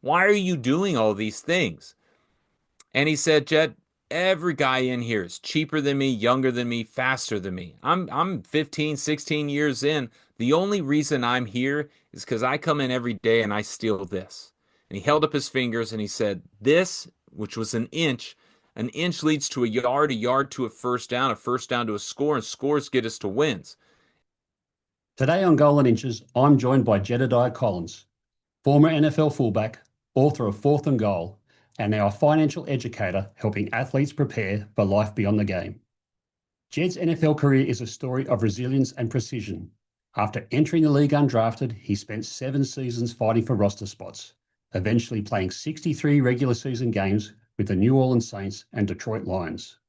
Why are you doing all these things? And he said, Jed, every guy in here is cheaper than me, younger than me, faster than me. I'm 15, 16 years in. The only reason I'm here is because I come in every day and I steal this. And he held up his fingers and he said, this, which was an inch leads to a yard to a first down to a score, and scores get us to wins. Today on Goal and Inches, I'm joined by Jedidiah Collins, former NFL fullback, author of Fourth and Goal, and now a financial educator helping athletes prepare for life beyond the game. Jed's NFL career is a story of resilience and precision. After entering the league undrafted, he spent 7 seasons fighting for roster spots, eventually playing 63 regular season games with the New Orleans Saints and Detroit Lions.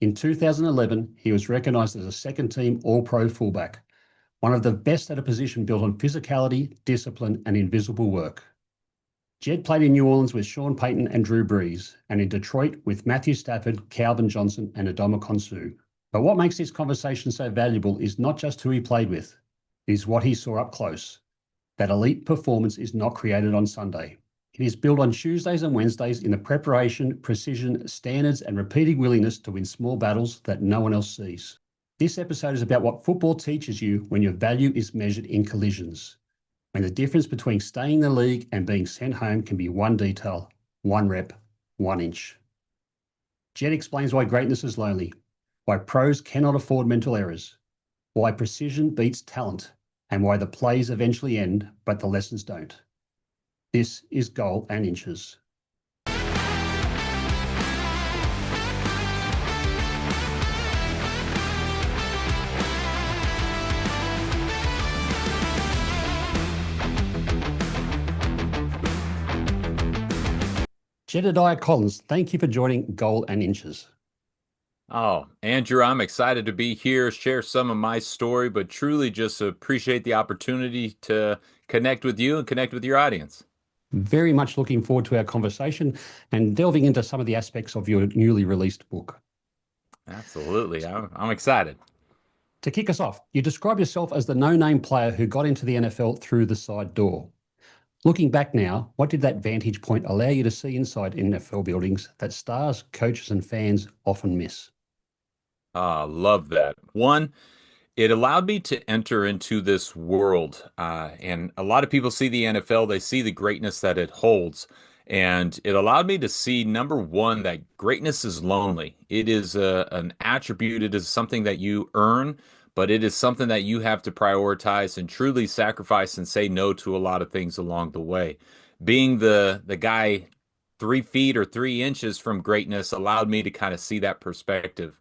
In 2011, he was recognized as a second-team All-Pro fullback, one of the best at a position built on physicality, discipline, and invisible work. Jed played in New Orleans with Payton and Drew Brees, and in Detroit with Matthew Stafford, Johnson and Ndamukong Suh. But what makes this conversation so valuable is not just who he played with, it is what he saw up close. That elite performance is not created on Sunday. It is built on Tuesdays and Wednesdays in the preparation, precision, standards, and repeated willingness to win small battles that no one else sees. This episode is about what football teaches you when your value is measured in collisions, when the difference between staying in the league and being sent home can be one detail, one rep, 1 inch. Jed explains why greatness is lonely, why pros cannot afford mental errors, why precision beats talent, and why the plays eventually end, but the lessons don't. This is Goal and Inches. Jedidiah Collins, thank you for joining Goal and Inches. Oh, Andrew, I'm excited to be here, share some of my story, but truly just appreciate the opportunity to connect with you and connect with your audience. Very much looking forward to our conversation and delving into some of the aspects of your newly released book. Absolutely. I'm excited. To kick us off, you describe yourself as the no-name player who got into the NFL through the side door. Looking back now, what did that vantage point allow you to see inside NFL buildings that stars, coaches, and fans often miss? Love that. One, it allowed me to enter into this world. And a lot of people see the NFL, they see the greatness that it holds. And it allowed me to see, number one, that greatness is lonely. It is an attribute, it is something that you earn, but it is something that you have to prioritize and truly sacrifice and say no to a lot of things along the way. Being the guy 3 feet or 3 inches from greatness allowed me to kind of see that perspective.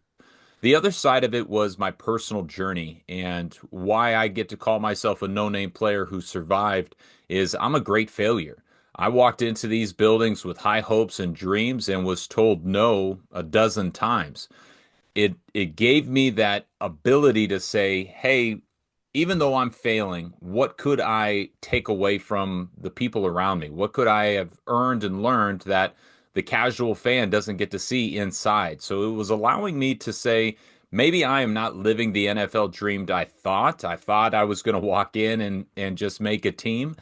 The other side of it was my personal journey, and why I get to call myself a no-name player who survived is I'm a great failure. I walked into these buildings with high hopes and dreams and was told no a dozen times. It gave me that ability to say, "Hey, even though I'm failing, what could I take away from the people around me? What could I have earned and learned that the casual fan doesn't get to see inside?" So it was allowing me to say, maybe I am not living the NFL dream I thought. I thought I was going to walk in and just make a team.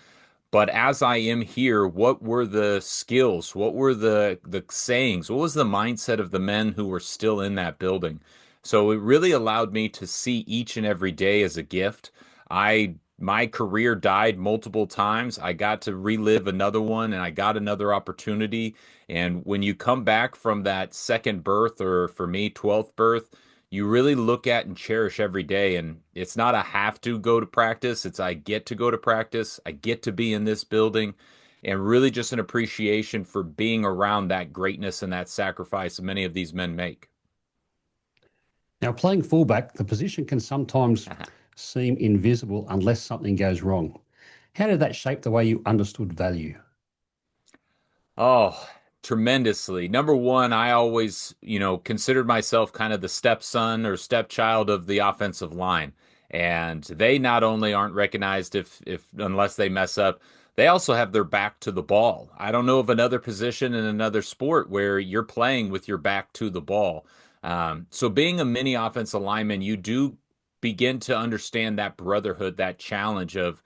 But as I am here, what were the skills? What were the sayings? What was the mindset of the men who were still in that building? So it really allowed me to see each and every day as a gift. My career died multiple times. I got to relive another one and I got another opportunity. And when you come back from that second birth, or for me, 12th birth, you really look at and cherish every day. And it's not a have to go to practice, it's I get to go to practice. I get to be in this building, and really just an appreciation for being around that greatness and that sacrifice many of these men make. Now, playing fullback, the position can sometimes seem invisible unless something goes wrong. How did that shape the way you understood value? Oh, tremendously. Number one, I always, considered myself kind of the stepson or stepchild of the offensive line. And they not only aren't recognized if unless they mess up, they also have their back to the ball. I don't know of another position in another sport where you're playing with your back to the ball. So being a mini offensive lineman, you do begin to understand that brotherhood, that challenge of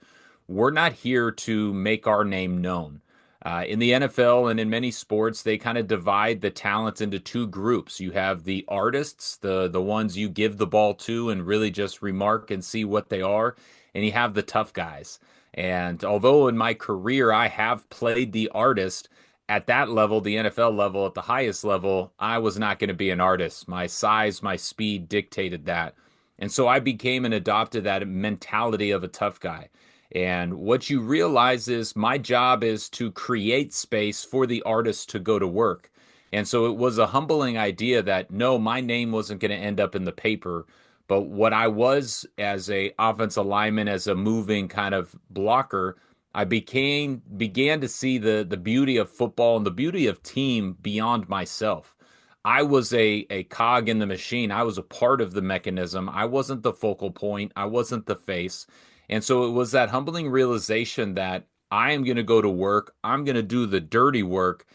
we're not here to make our name known. In the NFL and in many sports, they kind of divide the talent into two groups. You have the artists, the ones you give the ball to and really just remark and see what they are, and you have the tough guys. And although in my career I have played the artist at that level, the NFL level, at the highest level, I was not going to be an artist. My size, my speed dictated that. And so I became and adopted that mentality of a tough guy. And what you realize is my job is to create space for the artist to go to work. And so it was a humbling idea that no, my name wasn't going to end up in the paper, but what I was as a offensive lineman, as a moving kind of blocker, I began to see the beauty of football and the beauty of team beyond myself. I was a cog in the machine. I was a part of the mechanism. I wasn't the focal point. I wasn't the face. And so it was that humbling realization that I am going to go to work. I'm going to do the dirty work.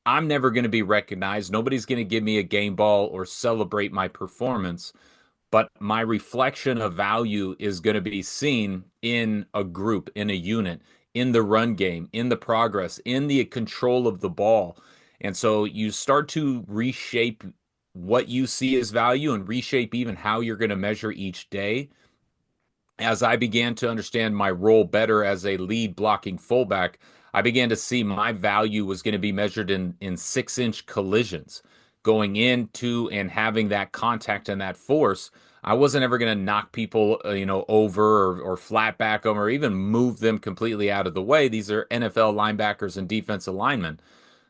I'm never going to be recognized. Nobody's going to give me a game ball or celebrate my performance, but my reflection of value is going to be seen in a group, in a unit, in the run game, in the progress, in the control of the ball. And so you start to reshape what you see as value and reshape even how you're going to measure each day. As I began to understand my role better as a lead blocking fullback, I began to see my value was going to be measured in 6 inch collisions, going into and having that contact and that force. I wasn't ever going to knock people, over or flat back them or even move them completely out of the way. These are NFL linebackers and defensive linemen.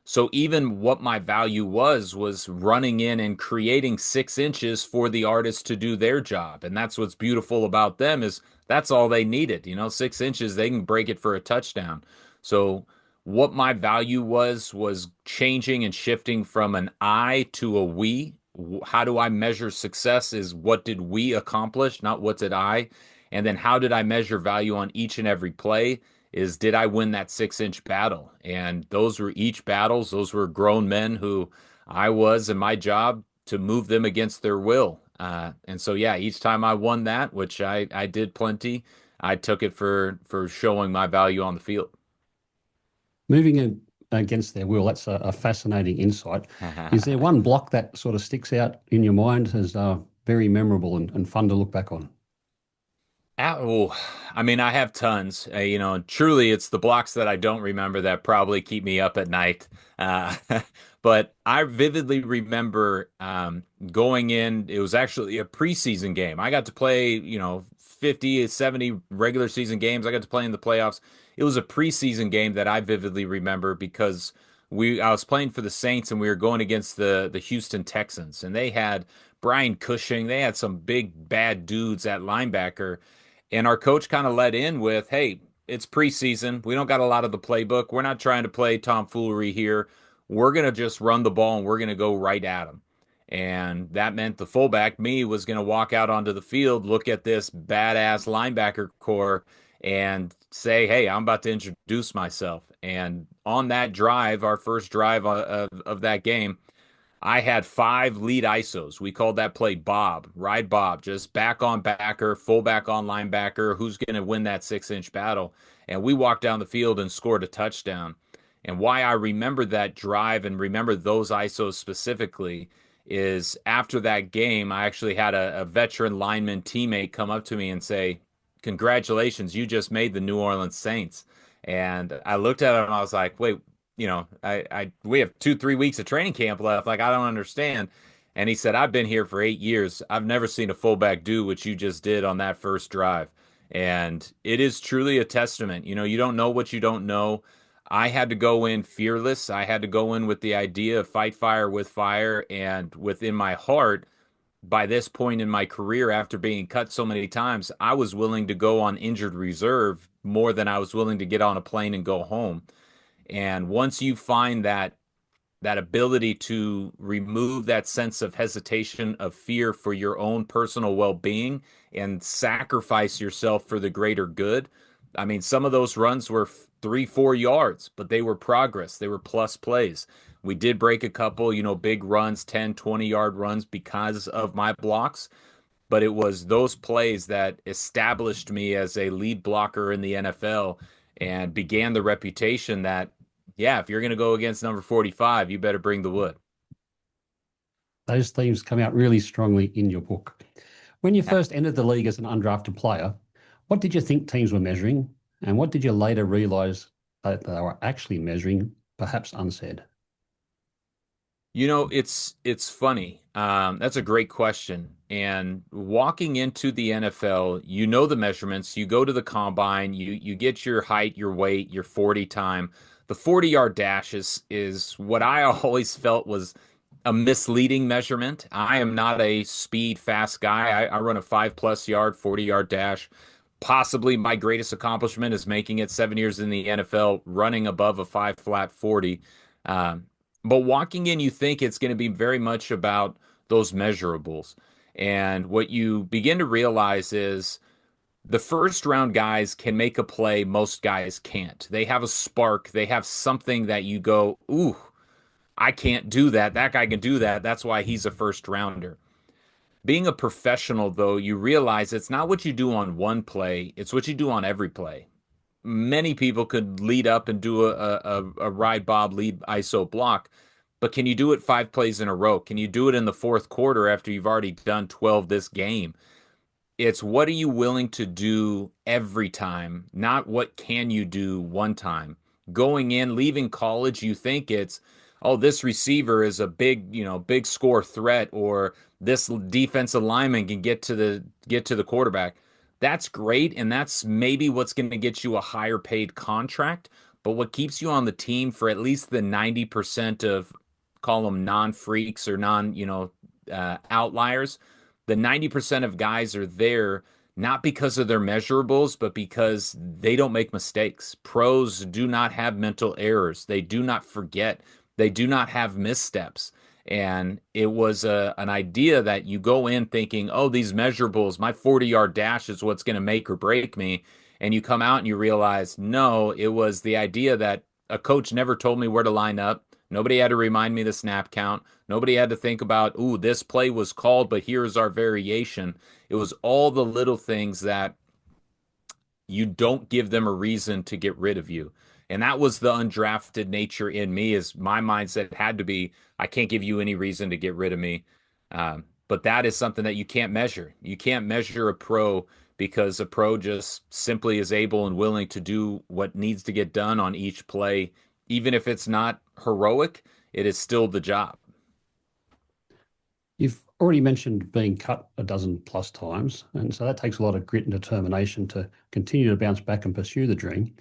So even what my value was running in and creating 6 inches for the artist to do their job. And that's what's beautiful about them is that's all they needed. 6 inches, they can break it for a touchdown. So what my value was changing and shifting from an I to a we. How do I measure success is what did we accomplish, not what did I. And then how did I measure value on each and every play? Is did I win that 6 inch battle? And those were each battles. Those were grown men who I was in my job to move them against their will. And so, yeah, each time I won that, which I did plenty, I took it for showing my value on the field. Moving in against their will, that's a fascinating insight. Is there one block that sort of sticks out in your mind as very memorable and fun to look back on? Oh, I mean, I have tons. Truly, it's the blocks that I don't remember that probably keep me up at night. Uh, but I vividly remember going in. It was actually a preseason game. I got to play, 50, 70 regular season games. I got to play in the playoffs. It was a preseason game that I vividly remember because I was playing for the Saints and we were going against the Houston Texans, and they had Brian Cushing. They had some big bad dudes at linebacker. And our coach kind of let in with, hey, it's preseason. We don't got a lot of the playbook. We're not trying to play tomfoolery here. We're going to just run the ball and we're going to go right at them. And that meant the fullback, me, was going to walk out onto the field, look at this badass linebacker core, and say, hey, I'm about to introduce myself. And on that drive, our first drive of that game, I had 5 lead ISOs. We called that play Bob, ride Bob, just back on backer, fullback on linebacker. Who's going to win that 6 inch battle? And we walked down the field and scored a touchdown. And why I remember that drive and remember those ISOs specifically is after that game, I actually had a veteran lineman teammate come up to me and say, congratulations, you just made the New Orleans Saints. And I looked at him and I was like, wait, we have 2, 3 weeks of training camp left. Like, I don't understand. And he said, I've been here for 8 years. I've never seen a fullback do what you just did on that first drive. And it is truly a testament. You don't know what you don't know. I had to go in fearless. I had to go in with the idea of fight fire with fire. And within my heart, by this point in my career, after being cut so many times, I was willing to go on injured reserve more than I was willing to get on a plane and go home. And once you find that ability to remove that sense of hesitation, of fear for your own personal well-being and sacrifice yourself for the greater good. I mean, some of those runs were 3, 4 yards, but they were progress. They were plus plays. We did break a couple, big runs, 10, 20 yard runs because of my blocks, but it was those plays that established me as a lead blocker in the NFL and began the reputation that yeah, if you're going to go against number 45, you better bring the wood. Those themes come out really strongly in your book. When you first entered the league as an undrafted player, what did you think teams were measuring? And what did you later realize that they were actually measuring, perhaps unsaid? It's funny. That's a great question. And walking into the NFL, you know the measurements. You go to the combine, you get your height, your weight, your 40 time. The 40-yard dash is what I always felt was a misleading measurement. I am not a speed fast guy. I run a 5+ yard, 40-yard dash. Possibly my greatest accomplishment is making it 7 years in the NFL, running above a five flat 40. Um, but walking in, you think it's going to be very much about those measurables. And what you begin to realize is the first round guys can make a play most guys can't. They have a spark, they have something that you go, ooh, I can't do that. That guy can do that. That's why he's a first rounder. Being a professional, though, you realize it's not what you do on one play, it's what you do on every play. Many people could lead up and do a ride bob lead ISO block, but can you do it 5 plays in a row? Can you do it in the fourth quarter after you've already done 12 this game? It's what are you willing to do every time, not what can you do one time. Going in, leaving college, you think it's, oh, this receiver is a big, big score threat, or this defensive lineman can get to the quarterback. That's great, and that's maybe what's going to get you a higher paid contract. But what keeps you on the team for at least the 90% of, call them non-freaks or outliers, the 90% of guys are there not because of their measurables, but because they don't make mistakes. Pros do not have mental errors. They do not forget. They do not have missteps. And it was an idea that you go in thinking, oh, these measurables, my 40-yard dash is what's going to make or break me. And you come out and you realize, no, it was the idea that a coach never told me where to line up. Nobody had to remind me the snap count. Nobody had to think about, ooh, this play was called, but here's our variation. It was all the little things that you don't give them a reason to get rid of you. And that was the undrafted nature in me, is my mindset had to be, I can't give you any reason to get rid of me. But that is something that you can't measure. You can't measure a pro because a pro just simply is able and willing to do what needs to get done on each play. Even if it's not heroic, it is still the job. You've already mentioned being cut a dozen plus times, and so that takes a lot of grit and determination to continue to bounce back and pursue the dream.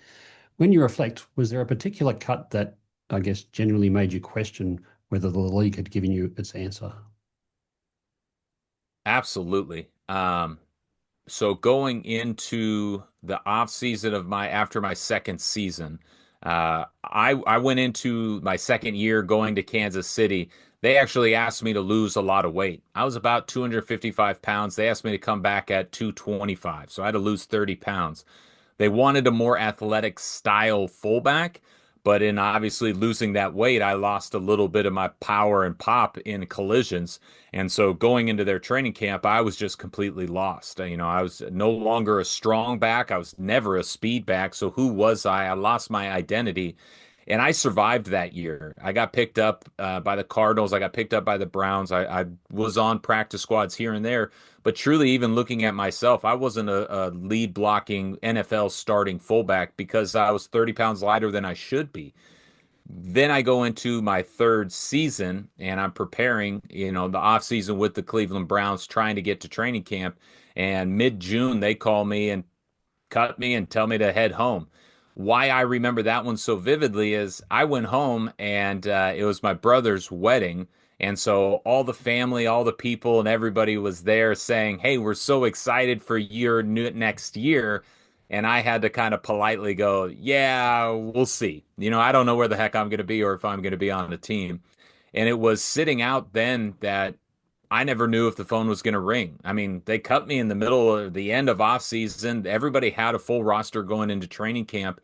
When you reflect, was there a particular cut that I guess genuinely made you question whether the league had given you its answer? Absolutely. So going into the off season of my after my second season, I went into my second year going to Kansas City. They actually asked me to lose a lot of weight. I was about 255 pounds. They asked me to come back at 225, so I had to lose 30 pounds. They wanted a more athletic style fullback, but in obviously losing that weight, I lost a little bit of my power and pop in collisions. And so going into their training camp, I was just completely lost. I was no longer a strong back. I was never a speed back. So who was I? I lost my identity. And I survived that year. I got picked up by the Cardinals. I got picked up by the Browns. I was on practice squads here and there. But truly, even looking at myself, I wasn't a lead blocking NFL starting fullback because I was 30 pounds lighter than I should be. Then I go into my third season and I'm preparing, the off season with the Cleveland Browns, trying to get to training camp. And mid-June, they call me and cut me and tell me to head home. Why I remember that one so vividly is I went home and it was my brother's wedding. And so all the family, all the people, and everybody was there saying, hey, we're so excited for your next year. And I had to kind of politely go, yeah, we'll see. I don't know where the heck I'm going to be or if I'm going to be on the team. And it was sitting out then that I never knew if the phone was going to ring. I mean, they cut me in the middle of the end of off season. Everybody had a full roster going into training camp.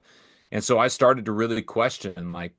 And so I started to really question, like,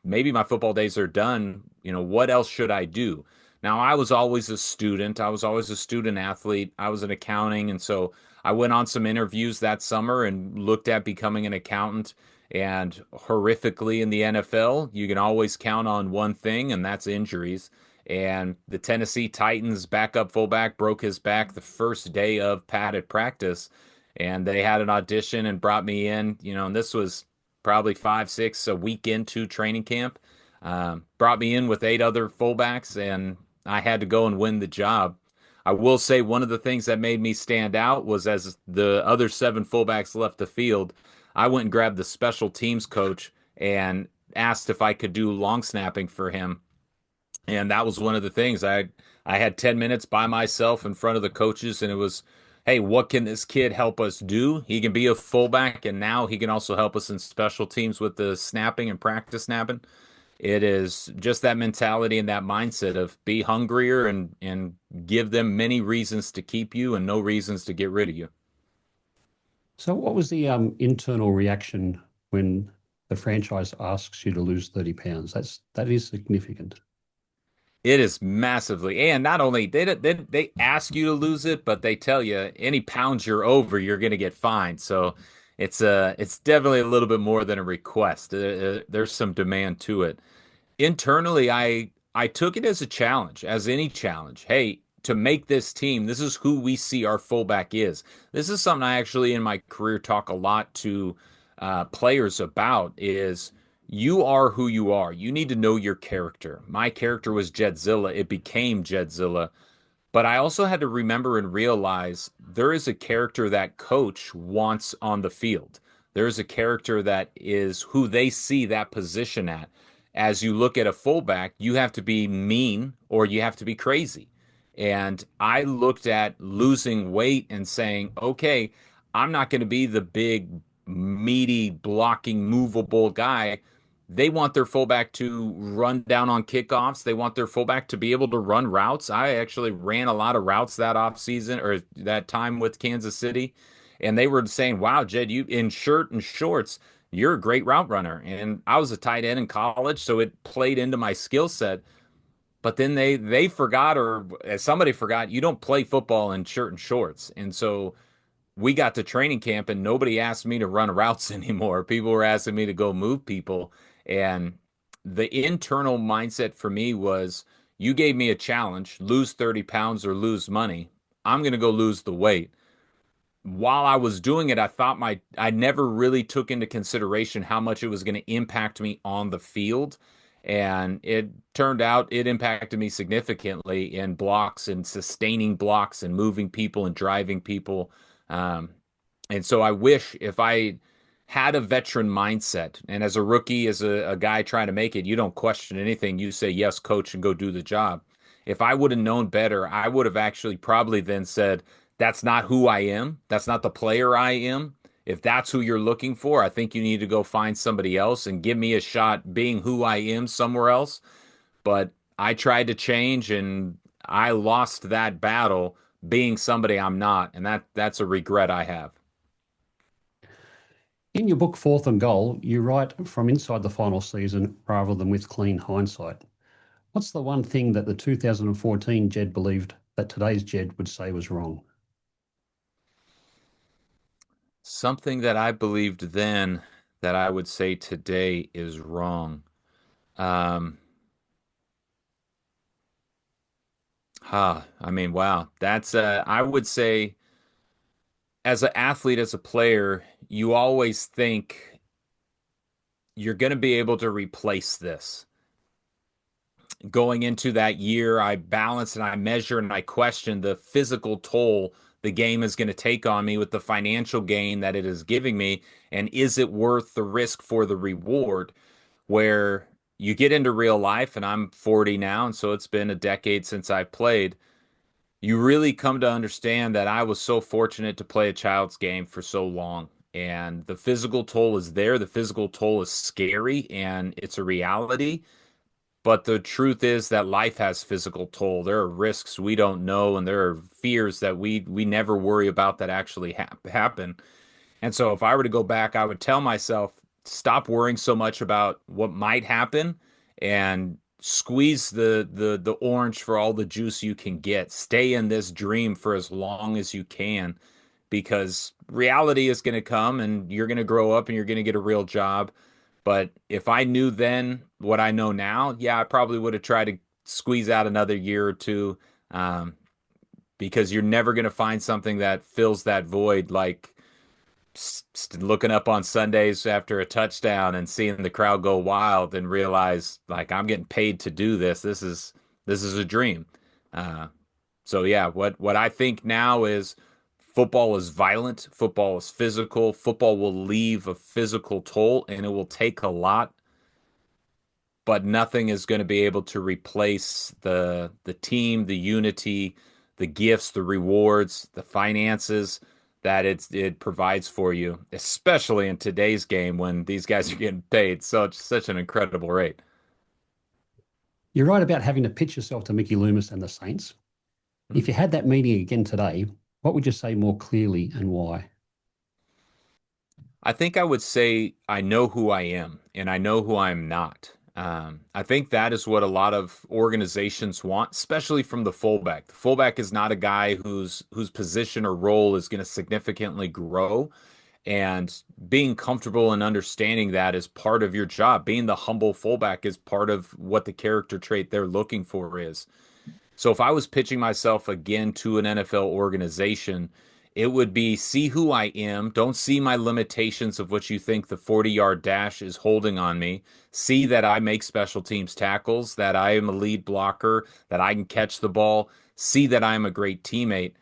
maybe my football days are done. What else should I do? Now, I was always a student. I was always a student athlete. I was in accounting. And so I went on some interviews that summer and looked at becoming an accountant. And horrifically in the NFL, you can always count on one thing, and that's injuries. And the Tennessee Titans backup fullback broke his back the first day of padded practice. And they had an audition and brought me in, and this was probably 5, 6 a week into training camp. Brought me in with 8 other fullbacks, and I had to go and win the job. I will say one of the things that made me stand out was as the other 7 fullbacks left the field, I went and grabbed the special teams coach and asked if I could do long snapping for him. And that was one of the things. I had 10 minutes by myself in front of the coaches, and it was, hey, what can this kid help us do? He can be a fullback, and now he can also help us in special teams with the snapping and practice snapping. It is just that mentality and that mindset of be hungrier and give them many reasons to keep you and no reasons to get rid of you. So, what was the internal reaction when the franchise asks you to lose 30 pounds? That is significant. It is massively, and not only they ask you to lose it, but they tell you any pounds you're over, you're going to get fined. So it's definitely a little bit more than a request. There's some demand to it. Internally, I took it as a challenge, as any challenge. Hey, to make this team, this is who we see our fullback is. This is something I actually in my career talk a lot to players about is you are who you are. You need to know your character. My character was Jedzilla. It became Jedzilla. But I also had to remember and realize there is a character that coach wants on the field. There is a character that is who they see that position at. As you look at a fullback, you have to be mean or you have to be crazy. And I looked at losing weight and saying, okay, I'm not going to be the big, meaty, blocking, movable guy. They want their fullback to run down on kickoffs. They want their fullback to be able to run routes. I actually ran a lot of routes that off season or that time with Kansas City, and they were saying, "Wow, Jed, you in shirt and shorts, you're a great route runner." And I was a tight end in college, so it played into my skill set. But then they forgot, or somebody forgot, you don't play football in shirt and shorts, and so we got to training camp and nobody asked me to run routes anymore. People were asking me to go move people. And the internal mindset for me was you gave me a challenge, lose 30 pounds or lose money. I'm going to go lose the weight. While I was doing it, I never really took into consideration how much it was going to impact me on the field. And it turned out it impacted me significantly in blocks and sustaining blocks and moving people and driving people. Um, and so I wish if I had a veteran mindset and as a rookie, as a guy trying to make it, you don't question anything. You say, yes, coach, and go do the job. If I would have known better, I would have actually probably then said, that's not who I am. That's not the player I am. If that's who you're looking for, I think you need to go find somebody else and give me a shot being who I am somewhere else. But I tried to change and I lost that battle being somebody I'm not. And that's a regret I have. In your book, Fourth and Goal, you write from inside the final season rather than with clean hindsight. What's the one thing that the 2014 Jed believed that today's Jed would say was wrong? Something that I believed then that I would say today is wrong. Um, I mean, wow. I would say as an athlete, as a player, you always think you're going to be able to replace this. Going into that year, I balance and I measure and I question the physical toll the game is going to take on me with the financial gain that it is giving me. And is it worth the risk for the reward? Where you get into real life, and I'm 40 now, and so it's been a decade since I played. You really come to understand that I was so fortunate to play a child's game for so long. And the physical toll is there. The physical toll is scary and it's a reality. But the truth is that life has physical toll. There are risks we don't know, and there are fears that we never worry about that actually happen. And so if I were to go back, I would tell myself, stop worrying so much about what might happen and squeeze the orange for all the juice you can get. Stay in this dream for as long as you can because reality is going to come and you're going to grow up and you're going to get a real job. But if I knew then what I know now, yeah, I probably would have tried to squeeze out another year or two, um, because you're never going to find something that fills that void like looking up on Sundays after a touchdown and seeing the crowd go wild and realize like I'm getting paid to do this. This is a dream. Uh, so yeah, what I think now is football is violent, football is physical, football will leave a physical toll, and it will take a lot, but nothing is going to be able to replace the team, the unity, the gifts, the rewards, the finances that it provides for you, especially in today's game when these guys are getting paid such an incredible rate. You're right about having to pitch yourself to Mickey Loomis and the Saints. Hmm. If you had that meeting again today, what would you say more clearly and why? I think I would say I know who I am and I know who I'm not. I think that is what a lot of organizations want, especially from the fullback. The fullback is not a guy whose position or role is going to significantly grow, and being comfortable and understanding that is part of your job. Being the humble fullback is part of what the character trait they're looking for is. So if I was pitching myself again to an NFL organization, it would be see who I am. Don't see my limitations of what you think the 40-yard dash is holding on me. See that I make special teams tackles, that I am a lead blocker, that I can catch the ball. See that I'm a great teammate.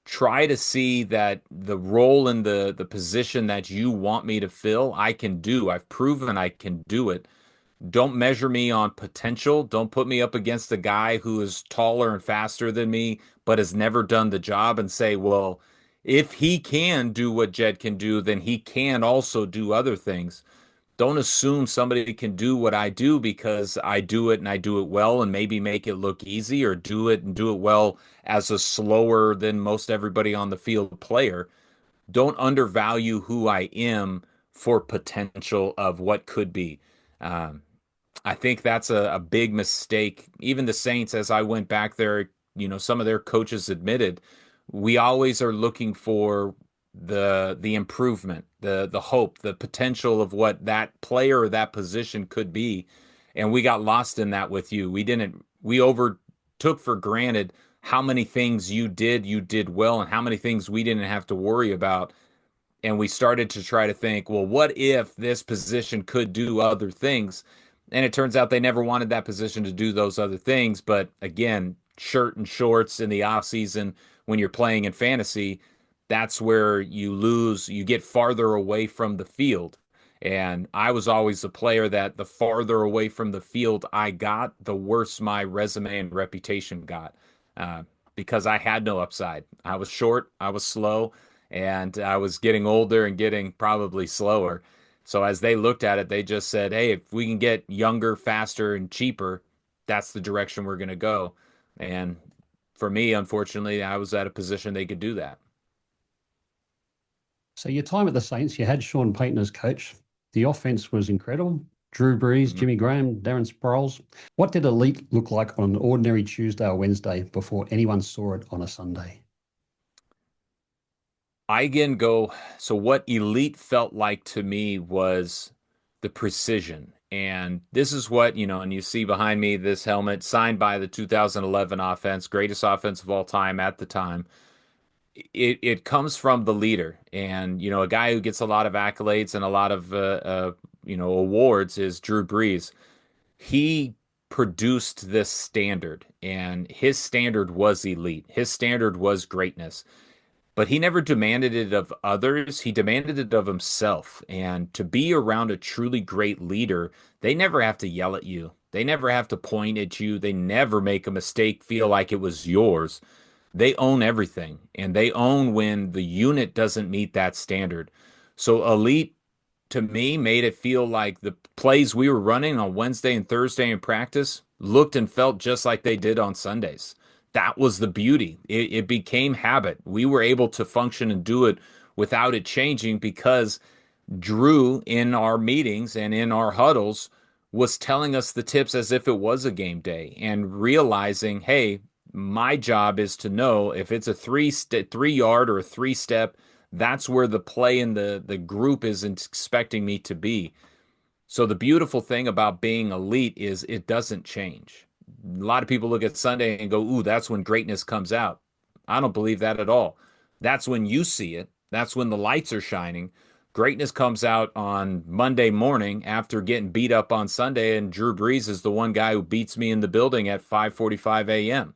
Try to see that the role in the position that you want me to fill, I can do. I've proven I can do it. Don't measure me on potential. Don't put me up against a guy who is taller and faster than me, but has never done the job and say, well, if he can do what Jed can do, then he can also do other things. Don't assume somebody can do what I do because I do it and I do it well and maybe make it look easy, or do it and do it well as a slower than most everybody on the field player. Don't undervalue who I am for potential of what could be. Um, I think that's a big mistake. Even the Saints, as I went back there, some of their coaches admitted we always are looking for the improvement, the hope, the potential of what that player or that position could be. And we got lost in that with you. We overtook for granted how many things you did well, and how many things we didn't have to worry about, and we started to try to think, well, what if this position could do other things? And it turns out they never wanted that position to do those other things. But again, shirt and shorts in the off season when you're playing in fantasy, that's where you lose, you get farther away from the field. And I was always a player that the farther away from the field I got, the worse my resume and reputation got, uh, because I had no upside. I was short, I was slow, and I was getting older and getting probably slower. So as they looked at it, they just said, "Hey, if we can get younger, faster, and cheaper, that's the direction we're going to go." And for me, unfortunately, I was at a position they could do that. So your time at the Saints, you had Sean Payton as coach. The offense was incredible. Drew Brees, Mhm. Jimmy Graham, Darren Sproles. What did elite look like on an ordinary Tuesday or Wednesday before anyone saw it on a Sunday? I again go, so what elite felt like to me was the precision. And this is what, and you see behind me this helmet signed by the 2011 offense, greatest offense of all time at the time. It comes from the leader, and a guy who gets a lot of accolades and a lot of awards is Drew Brees. He produced this standard, and his standard was elite. His standard was greatness, but he never demanded it of others. He demanded it of himself. And to be around a truly great leader, they never have to yell at you. They never have to point at you. They never make a mistake feel like it was yours. They own everything, and they own when the unit doesn't meet that standard. So elite to me made it feel like the plays we were running on Wednesday and Thursday in practice looked and felt just like they did on Sundays. That was the beauty. It became habit. We were able to function and do it without it changing because Drew, in our meetings and in our huddles, was telling us the tips as if it was a game day and realizing, hey, My job is to know if it's a 3 yard or a 3 step, that's where the play in the group is expecting me to be. So the beautiful thing about being elite is it doesn't change. A lot of people look at Sunday and go, "Ooh, that's when greatness comes out." I don't believe that at all. That's when you see it. That's when the lights are shining. Greatness comes out on Monday morning after getting beat up on Sunday, and Drew Brees is the one guy who beats me in the building at 5:45 a.m.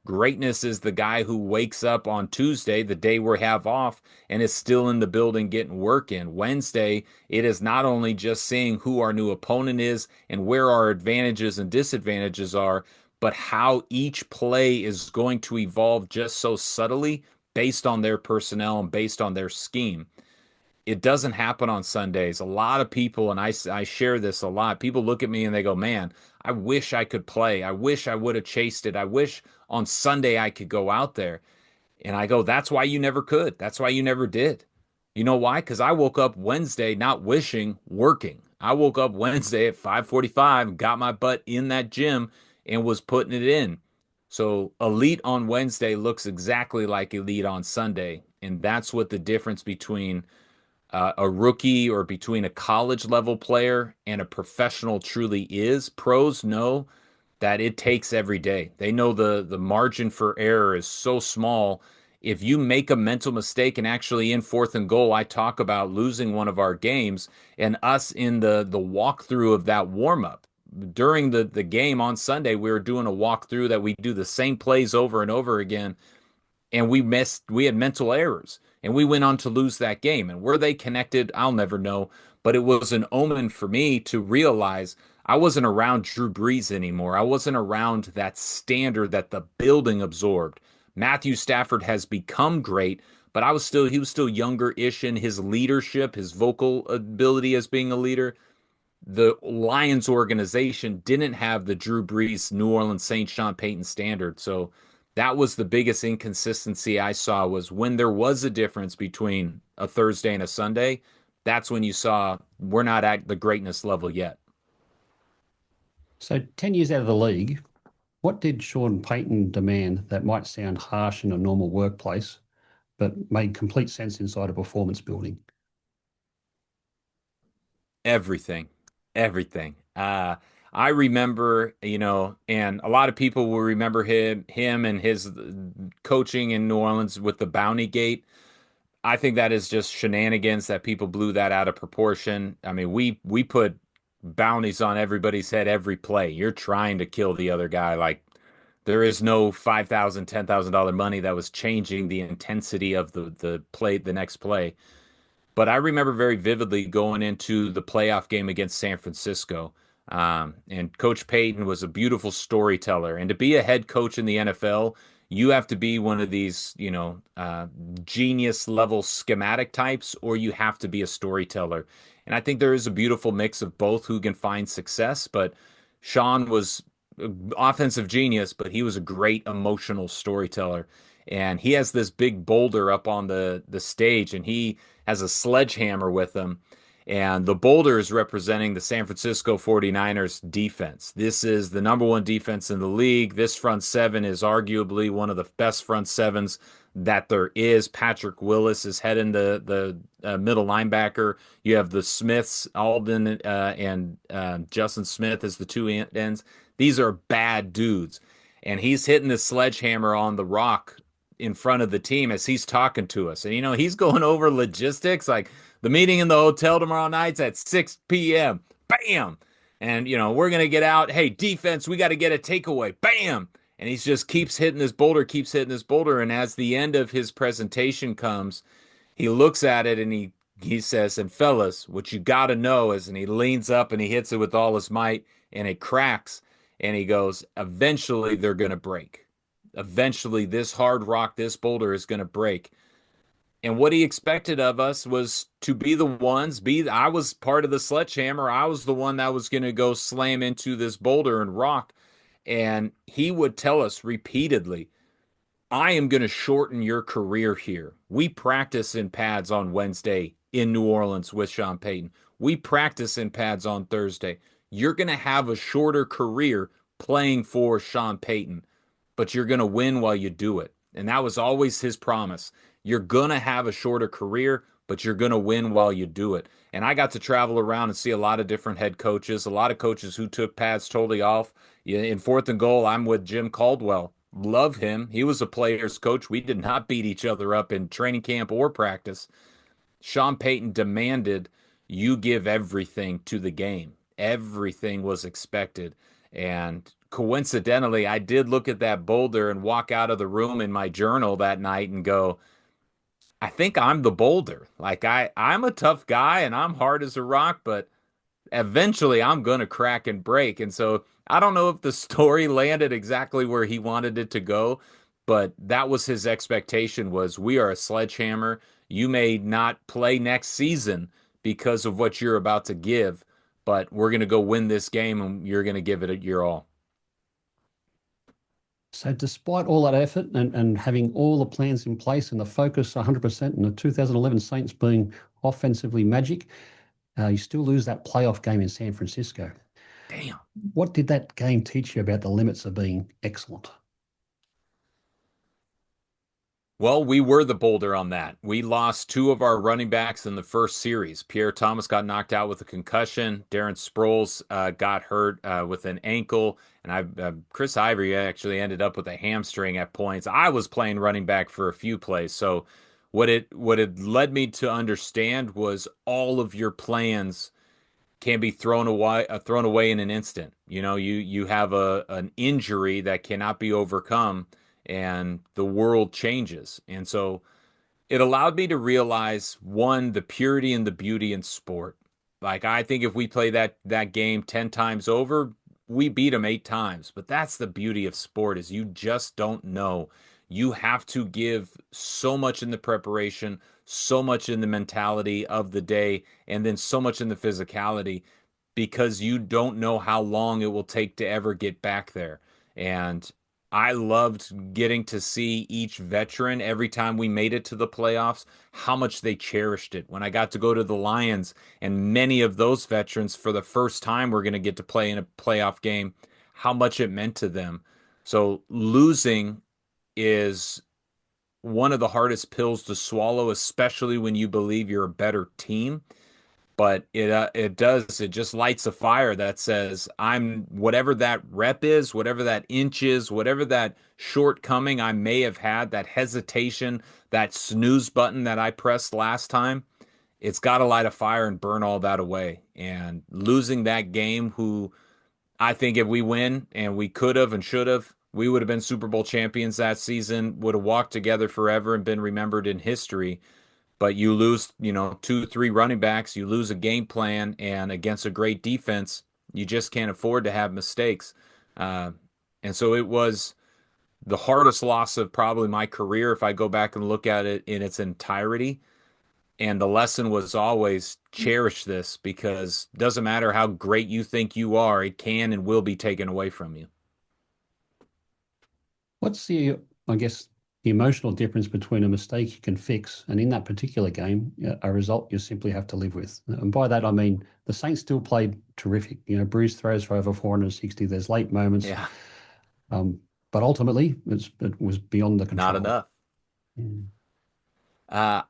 Greatness is the guy who wakes up on Tuesday, the day we have off, and is still in the building getting work in. Wednesday, it is not only just seeing who our new opponent is and where our advantages and disadvantages are, but how each play is going to evolve just so subtly based on their personnel and based on their scheme. It doesn't happen on Sundays. A lot of people, and I share this a lot, people look at me and they go, "Man, I wish I could play. I wish I would have chased it. I wish on Sunday I could go out there." And I go, "That's why you never could. That's why you never did." You know why? Because I woke up Wednesday not wishing, working. I woke up Wednesday at 5:45, got my butt in that gym and was putting it in. So elite on Wednesday looks exactly like elite on Sunday. And that's what the difference between a rookie or between a college level player and a professional truly is. Pros know that it takes every day. They know the margin for error is so small. If you make a mental mistake, and actually in fourth and goal, I talk about losing one of our games and us in the walkthrough of that warm up. During the game on Sunday, we were doing a walkthrough that we do the same plays over and over again, and we had mental errors and we went on to lose that game. And were they connected? I'll never know. But it was an omen for me to realize I wasn't around Drew Brees anymore. I wasn't around that standard that the building absorbed. Matthew Stafford has become great, but he was still younger-ish in his leadership, his vocal ability as being a leader. The Lions organization didn't have the Drew Brees, New Orleans Saints, Sean Payton standard. So that was the biggest inconsistency I saw, was when there was a difference between a Thursday and a Sunday. That's when you saw we're not at the greatness level yet. So 10 years out of the league, what did Sean Payton demand that might sound harsh in a normal workplace, but made complete sense inside a performance building? Everything, everything. I remember, and a lot of people will remember him and his coaching in New Orleans with the Bounty Gate. I think that is just shenanigans that people blew that out of proportion. I mean, we put bounties on everybody's head every play. You're trying to kill the other guy. Like there is no $5,000, $10,000 money that was changing the intensity of the play, the next play. But I remember very vividly going into the playoff game against San Francisco. And Coach Payton was a beautiful storyteller. And to be a head coach in the NFL, you have to be one of these, genius level schematic types, or you have to be a storyteller. And I think there is a beautiful mix of both who can find success. But Sean was offensive genius, but he was a great emotional storyteller. And he has this big boulder up on the stage, and he has a sledgehammer with him. And the boulder is representing the San Francisco 49ers defense. This is the number one defense in the league. This front seven is arguably one of the best front sevens that there is. Patrick Willis is heading the middle linebacker. You have the Smiths, Alden and Justin Smith as the two ends. These are bad dudes. And he's hitting the sledgehammer on the rock in front of the team as he's talking to us. And, he's going over logistics like the meeting in the hotel tomorrow night's at 6 p.m. Bam. And, we're going to get out. Hey, defense, we got to get a takeaway. Bam. And he just keeps hitting this boulder, keeps hitting this boulder. And as the end of his presentation comes, he looks at it and he says, "And fellas, what you got to know is," and he leans up and he hits it with all his might and it cracks. And he goes, "Eventually they're going to break. Eventually this hard rock, this boulder is going to break." And what he expected of us was to be the ones, I was part of the sledgehammer. I was the one that was going to go slam into this boulder and rock. And he would tell us repeatedly, "I am going to shorten your career here. We practice in pads on Wednesday in New Orleans with Sean Payton. We practice in pads on Thursday. You're going to have a shorter career playing for Sean Payton. but you're going to win while you do it. And that was always his promise. You're going to have a shorter career, but you're going to win while you do it. And I got to travel around and see a lot of different head coaches, a lot of coaches who took pads totally off. In fourth and goal, I'm with Jim Caldwell. Love him. He was a player's coach. We did not beat each other up in training camp or practice. Sean Payton demanded you give everything to the game. Everything was expected. And coincidentally, I did look at that boulder and walk out of the room in my journal that night and go, I think I'm the boulder. Like I'm a tough guy and I'm hard as a rock, but eventually I'm going to crack and break. And so I don't know if the story landed exactly where he wanted it to go, but that was his expectation was we are a sledgehammer. You may not play next season because of what you're about to give, but we're going to go win this game and you're going to give it your all. So despite all that effort and having all the plans in place and the focus 100% and the 2011 Saints being offensively magic, you still lose that playoff game in San Francisco. Damn. What did that game teach you about the limits of being excellent? Well, we were the boulder on that. We lost two of our running backs in the first series. Pierre Thomas got knocked out with a concussion. Darren Sproles got hurt with an ankle, and Chris Ivory actually ended up with a hamstring at points. I was playing running back for a few plays, so what it led me to understand was all of your plans can be thrown away in an instant. You have an injury that cannot be overcome, and the world changes. And so it allowed me to realize one, the purity and the beauty in sport. Like I think if we play that game 10 times over, we beat them 8 times. But that's the beauty of sport is you just don't know. You have to give so much in the preparation, so much in the mentality of the day, and then so much in the physicality because you don't know how long it will take to ever get back there. And I loved getting to see each veteran every time we made it to the playoffs, how much they cherished it. When I got to go to the Lions, and many of those veterans, for the first time, were going to get to play in a playoff game, how much it meant to them. So losing is one of the hardest pills to swallow, especially when you believe you're a better team, but it just lights a fire that says I'm whatever that rep is, whatever that inch is, whatever that shortcoming I may have had, that hesitation, that snooze button that I pressed last time, it's got to light a fire and burn all that away. And losing that game, who I think if we win, and we could have and should have, we would have been Super Bowl champions that season, would have walked together forever and been remembered in history. But you lose, 2, 3 running backs, you lose a game plan, and against a great defense, you just can't afford to have mistakes. Uh, and so it was the hardest loss of probably my career if I go back and look at it in its entirety. And the lesson was always cherish this because it doesn't matter how great you think you are, it can and will be taken away from you. What's I guess, the emotional difference between a mistake you can fix and in that particular game, a result you simply have to live with? And by that, I mean the Saints still played terrific. Brees throws for over 460. There's late moments, Yeah, but ultimately it was beyond the not control. enough. Mm.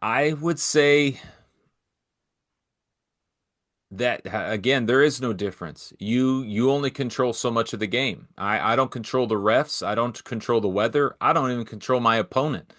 I would say that again, there is no difference. You only control so much of the game. I don't control the refs. I don't control the weather. I don't even control my opponent.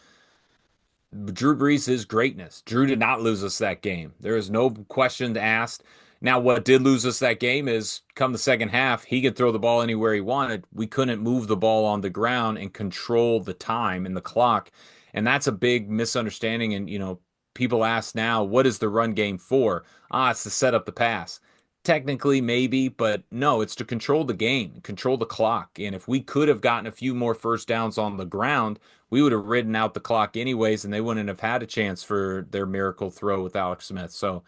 Drew Brees is greatness. Drew did not lose us that game. There is no question asked. Now, what did lose us that game is come the second half, he could throw the ball anywhere he wanted. We couldn't move the ball on the ground and control the time and the clock. And that's a big misunderstanding. And, people ask now, what is the run game for? It's to set up the pass. Technically, maybe, but no, it's to control the game, control the clock. And if we could have gotten a few more first downs on the ground, we would have ridden out the clock anyways, and they wouldn't have had a chance for their miracle throw with Alex Smith. So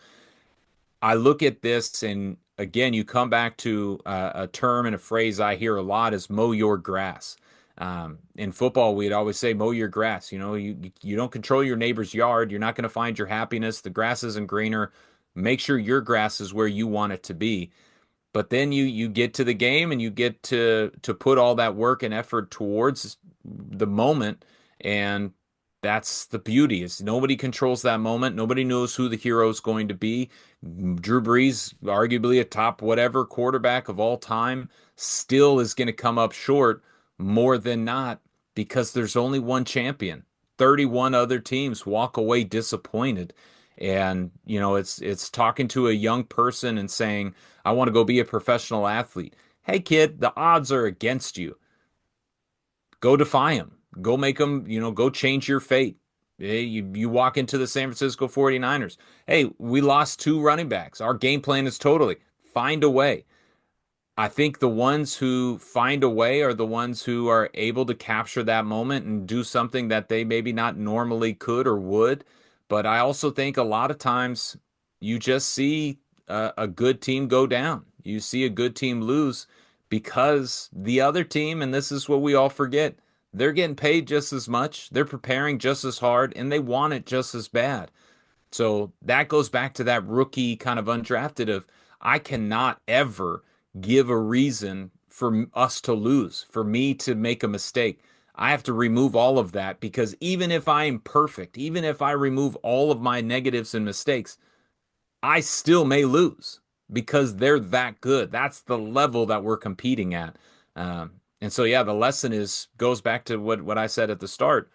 I look at this, and again, you come back to a term and a phrase I hear a lot is mow your grass. In football, we'd always say mow your grass. You don't control your neighbor's yard. You're not going to find your happiness. The grass isn't greener. Make sure your grass is where you want it to be. But then you get to the game and you get to put all that work and effort towards the moment, and that's the beauty is nobody controls that moment. Nobody knows who the hero is going to be. Drew Brees, arguably a top whatever quarterback of all time, still is going to come up short more than not because there's only one champion. 31 other teams walk away disappointed. And, it's talking to a young person and saying, I want to go be a professional athlete. Hey, kid, the odds are against you. Go defy them. Go make them, go change your fate. Hey, you walk into the San Francisco 49ers. Hey, we lost two running backs. Our game plan is totally find a way. I think the ones who find a way are the ones who are able to capture that moment and do something that they maybe not normally could or would. But I also think a lot of times you just see a good team go down. You see a good team lose because the other team, and this is what we all forget, they're getting paid just as much, they're preparing just as hard, and they want it just as bad. So that goes back to that rookie kind of undrafted of I cannot ever give a reason for us to lose, for me to make a mistake. I have to remove all of that because even if I am perfect, even if I remove all of my negatives and mistakes, I still may lose because they're that good. That's the level that we're competing at. And so, yeah, the lesson is goes back to what I said at the start.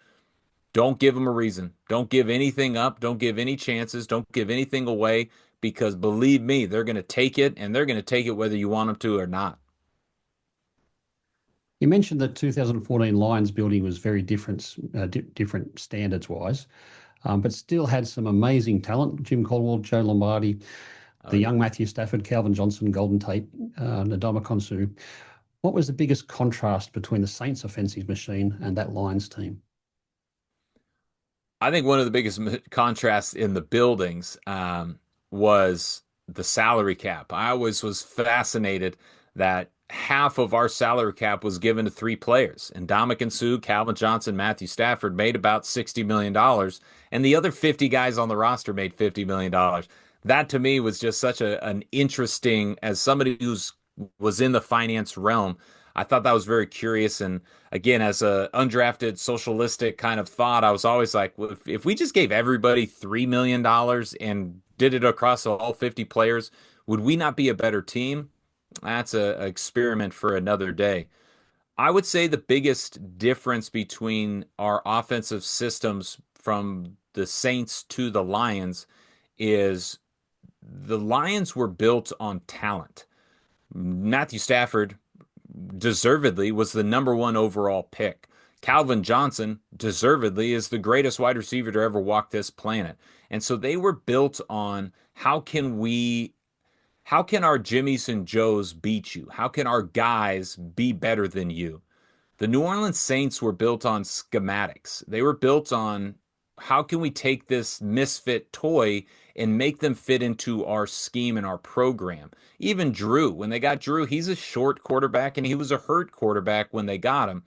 Don't give them a reason. Don't give anything up. Don't give any chances. Don't give anything away because believe me, they're going to take it and they're going to take it whether you want them to or not. You mentioned that 2014 Lions building was very different, different standards wise, but still had some amazing talent. Jim Caldwell, Joe Lombardi, Oh, the yeah. young Matthew Stafford, Calvin Johnson, Golden Tate, Ndamukong Suh. What was the biggest contrast between the Saints offensive machine and that Lions team? I think one of the biggest contrasts in the buildings was the salary cap. I always was fascinated that half of our salary cap was given to three players. And Ndamukong Suh, Calvin Johnson, Matthew Stafford made about $60 million, and the other 50 guys on the roster made $50 million. That to me was just such an interesting, as somebody who's was in the finance realm, I thought that was very curious. And again, as a undrafted socialistic kind of thought, I was always like, well, if we just gave everybody $3 million and did it across all 50 players, would we not be a better team? That's a experiment for another day. I would say the biggest difference between our offensive systems from the Saints to the Lions is the Lions were built on talent. Matthew Stafford deservedly was the number one overall pick. Calvin Johnson deservedly is the greatest wide receiver to ever walk this planet. And so they were built on how can our Jimmies and Joes beat you? How can our guys be better than you? The New Orleans Saints were built on schematics. They were built on how can we take this misfit toy and make them fit into our scheme and our program. Even Drew, when they got Drew, he's a short quarterback and he was a hurt quarterback when they got him.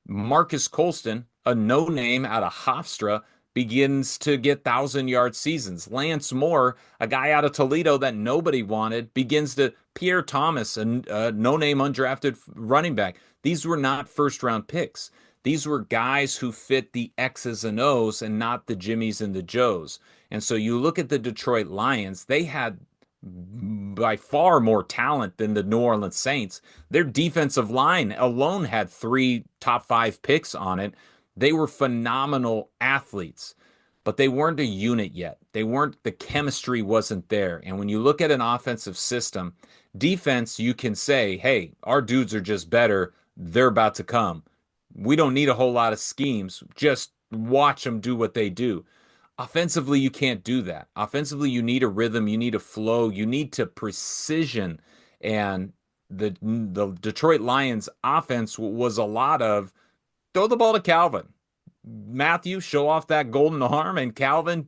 Marcus Colston, a no name out of Hofstra, begins to get 1,000 yard seasons. Lance Moore, a guy out of Toledo that nobody wanted, begins to. Pierre Thomas, a no name undrafted running back. These were not first round picks. These were guys who fit the X's and O's and not the Jimmies and the Joes. And so you look at the Detroit Lions, they had by far more talent than the New Orleans Saints. Their defensive line alone had three top five picks on it. They were phenomenal athletes, but they weren't a unit yet. They weren't, the chemistry wasn't there. And when you look at an offensive system, defense, you can say, hey, our dudes are just better. They're about to come. We don't need a whole lot of schemes. Just watch them do what they do. Offensively, you can't do that. Offensively, you need a rhythm, you need a flow, you need to precision. And the Detroit Lions offense was a lot of throw the ball to Calvin. Matthew, show off that golden arm, and Calvin,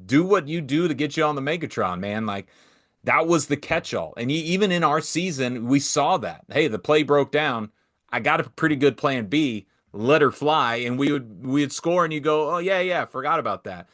do what you do to get you on the Megatron, man. Like that was the catch-all. And even in our season, we saw that. Hey, the play broke down. I got a pretty good plan B. Let her fly, and we'd score, and you go, oh yeah, yeah, forgot about that.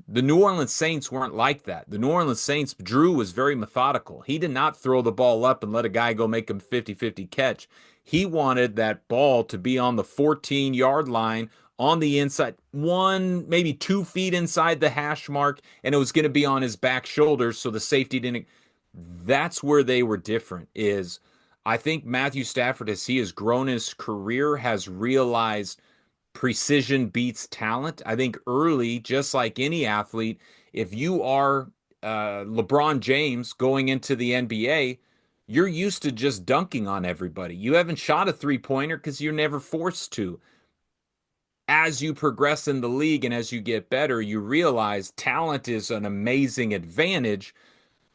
The New Orleans Saints weren't like that. The New Orleans Saints, Drew was very methodical. He did not throw the ball up and let a guy go make him 50-50 catch. He wanted that ball to be on the 14-yard line on the inside, 1 maybe 2 feet inside the hash mark, and it was going to be on his back shoulders so the safety didn't. That's where they were different. Is I think Matthew Stafford, as he has grown his career, has realized precision beats talent. I think early, just like any athlete, if you are LeBron James going into the NBA, you're used to just dunking on everybody. You haven't shot a 3 pointer because you're never forced to. As you progress in the league and as you get better, you realize talent is an amazing advantage,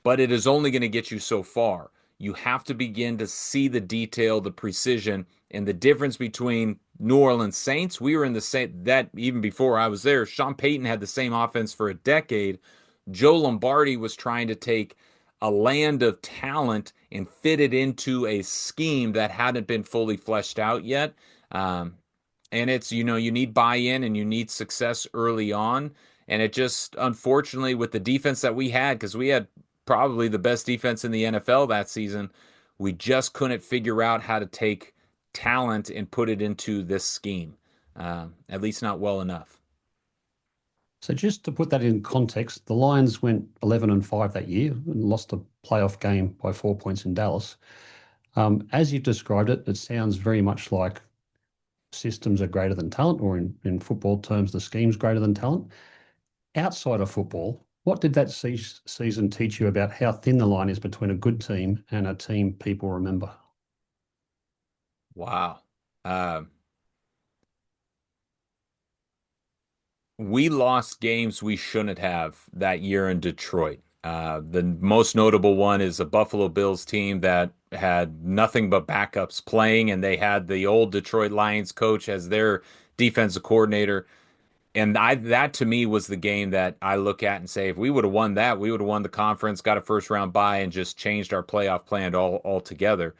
but it is only going to get you so far. You have to begin to see the detail, the precision, and the difference between New Orleans Saints. We were in the same that even before I was there. Sean Payton had the same offense for a decade. Joe Lombardi was trying to take a land of talent and fit it into a scheme that hadn't been fully fleshed out yet. Um, and it's, you need buy-in and you need success early on. And it just, unfortunately, with the defense that we had, because we had probably the best defense in the NFL that season, we just couldn't figure out how to take talent and put it into this scheme, at least not well enough. So just to put that in context, the Lions went 11-5 that year and lost a playoff game by 4 points in Dallas. As you described it, it sounds very much like systems are greater than talent, or in football terms, the scheme's greater than talent. Outside of football, what did that season teach you about how thin the line is between a good team and a team people remember? Wow. Uh, we lost games we shouldn't have that year in Detroit. The most notable one is a Buffalo Bills team that had nothing but backups playing, and they had the old Detroit Lions coach as their defensive coordinator. And that to me was the game that I look at and say, if we would have won that, we would have won the conference, got a first round bye, and just changed our playoff plan altogether.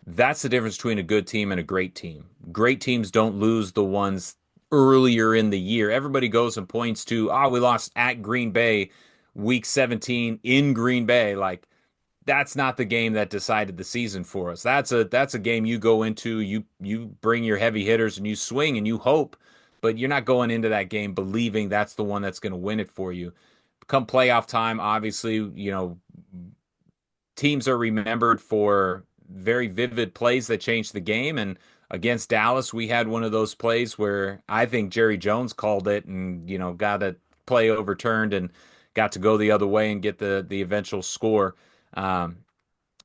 That's the difference between a good team and a great team. Great teams don't lose the ones earlier in the year. Everybody goes and points to, we lost at Green Bay week 17 in Green Bay. Like, that's not the game that decided the season for us. That's a game you go into, you bring your heavy hitters and you swing and you hope, but you're not going into that game believing that's the one that's going to win it for you. Come playoff time, obviously, teams are remembered for very vivid plays that changed the game. And against Dallas, we had one of those plays where I think Jerry Jones called it and, got a play overturned and got to go the other way and get the eventual score. Um,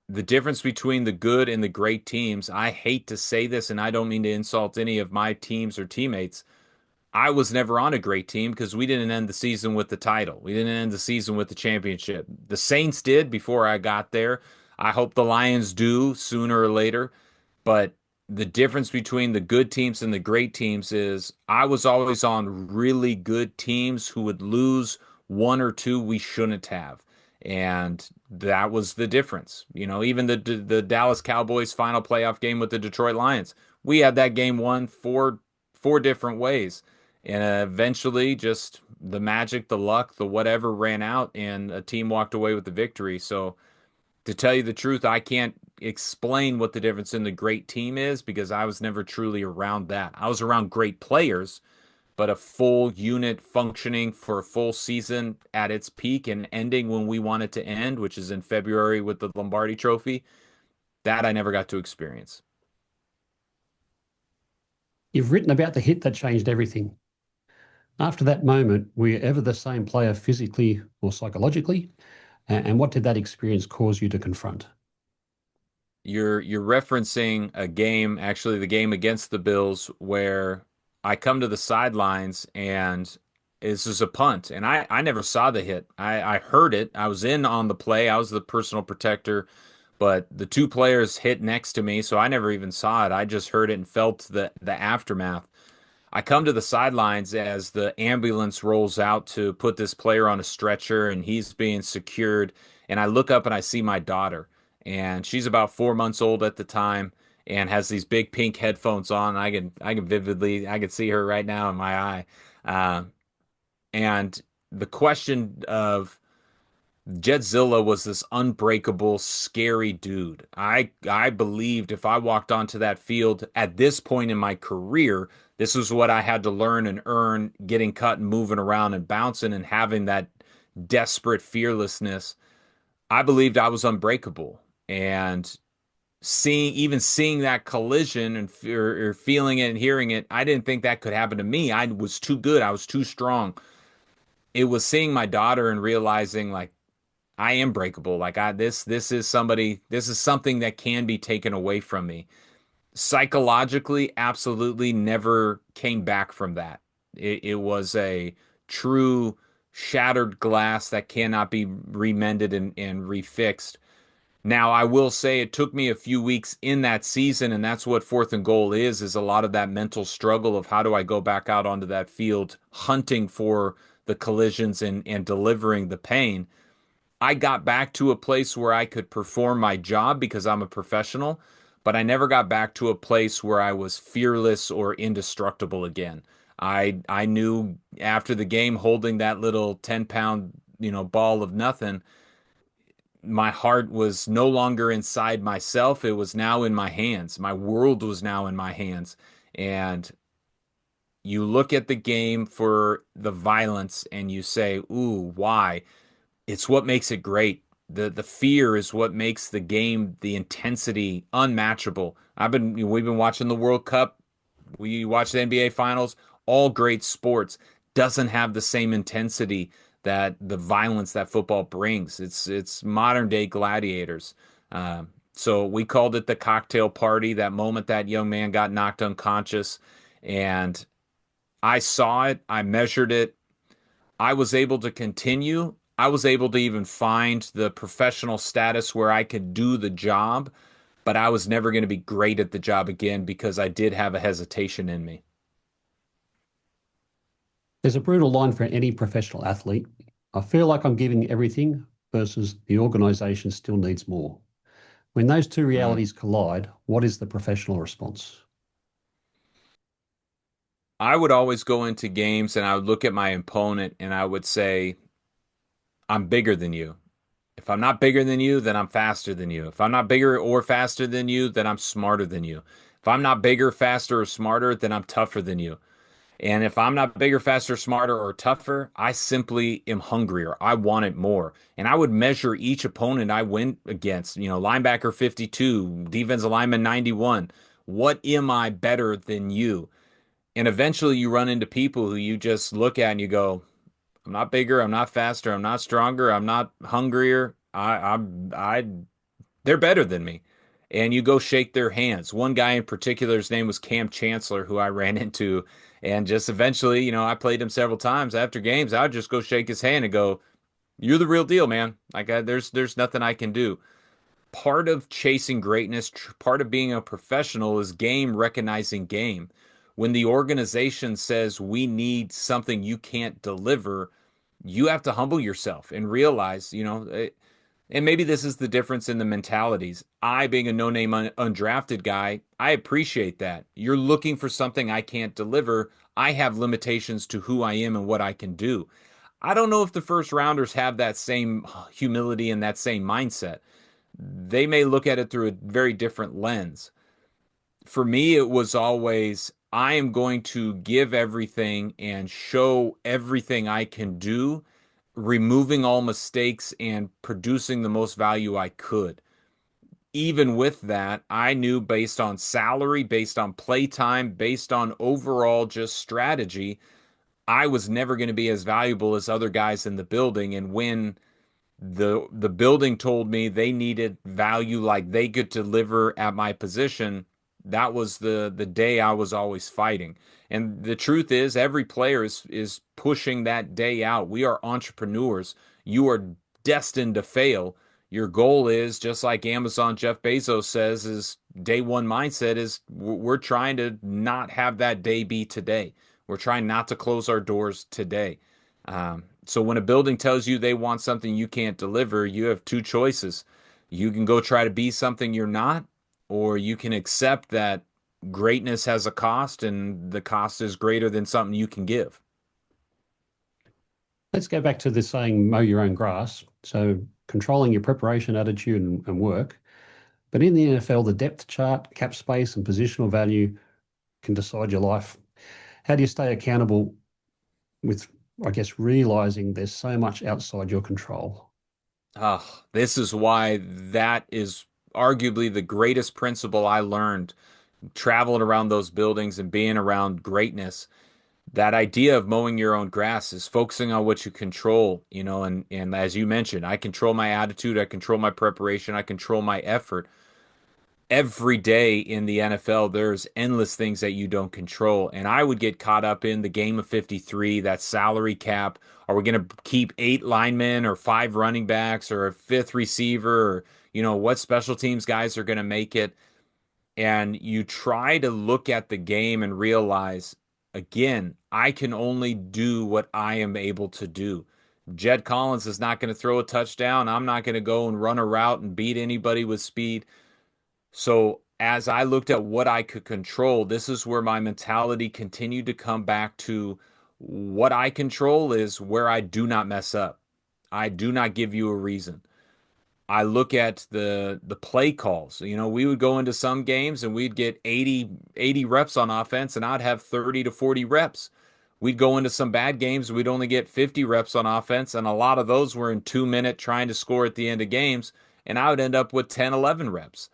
the difference between the good and the great teams, I hate to say this and I don't mean to insult any of my teams or teammates. I was never on a great team because we didn't end the season with the title. We didn't end the season with the championship. The Saints did before I got there. I hope the Lions do sooner or later. But the difference between the good teams and the great teams is I was always on really good teams who would lose one or two we shouldn't have. And that was the difference. Even the Dallas Cowboys final playoff game with the Detroit Lions. We had that game won four different ways. And eventually, just the magic, the luck, the whatever ran out, and a team walked away with the victory. So, to tell you the truth, I can't explain what the difference in the great team is because I was never truly around that. I was around great players, but a full unit functioning for a full season at its peak and ending when we want it to end, which is in February with the Lombardi Trophy, that I never got to experience. You've written about the hit that changed everything. After that moment, were you ever the same player physically or psychologically? And what did that experience cause you to confront? You're referencing a game, actually the game against the Bills, where I come to the sidelines and this is a punt, and I never saw the hit. I heard it. I was in on the play. I was the personal protector, but the two players hit next to me, so I never even saw it. I just heard it and felt the aftermath. I come to the sidelines as the ambulance rolls out to put this player on a stretcher and he's being secured. And I look up and I see my daughter. And she's about 4 months old at the time and has these big pink headphones on. I can see her right now in my eye. And the question of Jedzilla was this unbreakable, scary dude. I believed if I walked onto that field at this point in my career, this was what I had to learn and earn, getting cut and moving around and bouncing and having that desperate fearlessness. I believed I was unbreakable. And seeing that collision and or feeling it and hearing it, I didn't think that could happen to me. I was too good. I was too strong. It was seeing my daughter and realizing like I am breakable. Like this is somebody, this is something that can be taken away from me. Psychologically, absolutely never came back from that. It was a true shattered glass that cannot be remended and refixed. Now, I will say it took me a few weeks in that season, and that's what fourth and goal is a lot of that mental struggle of how do I go back out onto that field, hunting for the collisions and delivering the pain. I got back to a place where I could perform my job because I'm a professional, but I never got back to a place where I was fearless or indestructible again. I knew after the game holding that little 10-pound, ball of nothing, my heart was no longer inside myself. It was now in my hands. My world was now in my hands. And you look at the game for the violence and you say, "Ooh, why?" It's what makes it great. The fear is what makes the game, the intensity unmatchable. We've been watching the World Cup, we watch the NBA Finals, all great sports. Doesn't have the same intensity that the violence that football brings. It's modern day gladiators. So we called it the cocktail party. That moment that young man got knocked unconscious, and I saw it. I measured it. I was able to continue. I was able to even find the professional status where I could do the job, but I was never going to be great at the job again because I did have a hesitation in me. There's a brutal line for any professional athlete. I feel like I'm giving everything versus the organisation still needs more. When those two Mm. realities collide, what is the professional response? I would always go into games and I would look at my opponent and I would say, I'm bigger than you. If I'm not bigger than you, then I'm faster than you. If I'm not bigger or faster than you, then I'm smarter than you. If I'm not bigger, faster, or smarter, then I'm tougher than you. And if I'm not bigger, faster, smarter, or tougher, I simply am hungrier. I want it more. And I would measure each opponent I went against, linebacker 52, defensive lineman 91. What am I better than you? And eventually you run into people who you just look at and you go, I'm not bigger, I'm not faster, I'm not stronger, I'm not hungrier. They're better than me. And you go shake their hands. One guy in particular, his name was Cam Chancellor, who I ran into. And just eventually, I played him several times after games. I would just go shake his hand and go, "You're the real deal, man. Like there's nothing I can do." Part of chasing greatness, part of being a professional is game recognizing game. When the organization says we need something you can't deliver, you have to humble yourself and realize, and maybe this is the difference in the mentalities. I, being a no-name undrafted guy, I appreciate that. You're looking for something I can't deliver. I have limitations to who I am and what I can do. I don't know if the first rounders have that same humility and that same mindset. They may look at it through a very different lens. For me, it was always, I am going to give everything and show everything I can do, removing all mistakes and producing the most value I could. Even with that, I knew based on salary, based on play time, based on overall just strategy, I was never going to be as valuable as other guys in the building. And when the building told me they needed value like they could deliver at my position, that was the day I was always fighting. And the truth is every player is pushing that day out. We are entrepreneurs. You are destined to fail. Your goal is just like Amazon Jeff Bezos says is day one mindset is we're trying to not have that day be today. We're trying not to close our doors today. So when a building tells you they want something you can't deliver, you have two choices. You can go try to be something you're not, or you can accept that greatness has a cost and the cost is greater than something you can give. Let's go back to the saying, mow your own grass. So controlling your preparation, attitude, and work. But in the NFL, the depth chart, cap space, and positional value can decide your life. How do you stay accountable with, I guess, realizing there's so much outside your control? This is why that is arguably the greatest principle I learned traveling around those buildings and being around greatness. That idea of mowing your own grass is focusing on what you control, and as you mentioned, I control my attitude, I control my preparation, I control my effort. Every day in the NFL, there's endless things that you don't control. And I would get caught up in the game of 53, that salary cap. Are we going to keep eight linemen or five running backs or a fifth receiver or, what special teams guys are going to make it? And you try to look at the game and realize, again, I can only do what I am able to do. Jed Collins is not going to throw a touchdown. I'm not going to go and run a route and beat anybody with speed. So as I looked at what I could control, this is where my mentality continued to come back to what I control is where I do not mess up. I do not give you a reason. I look at the play calls. We would go into some games and we'd get 80 reps on offense and I'd have 30 to 40 reps. We'd go into some bad games, we'd only get 50 reps on offense, and a lot of those were in 2 minute trying to score at the end of games, and I would end up with 10, 11 reps.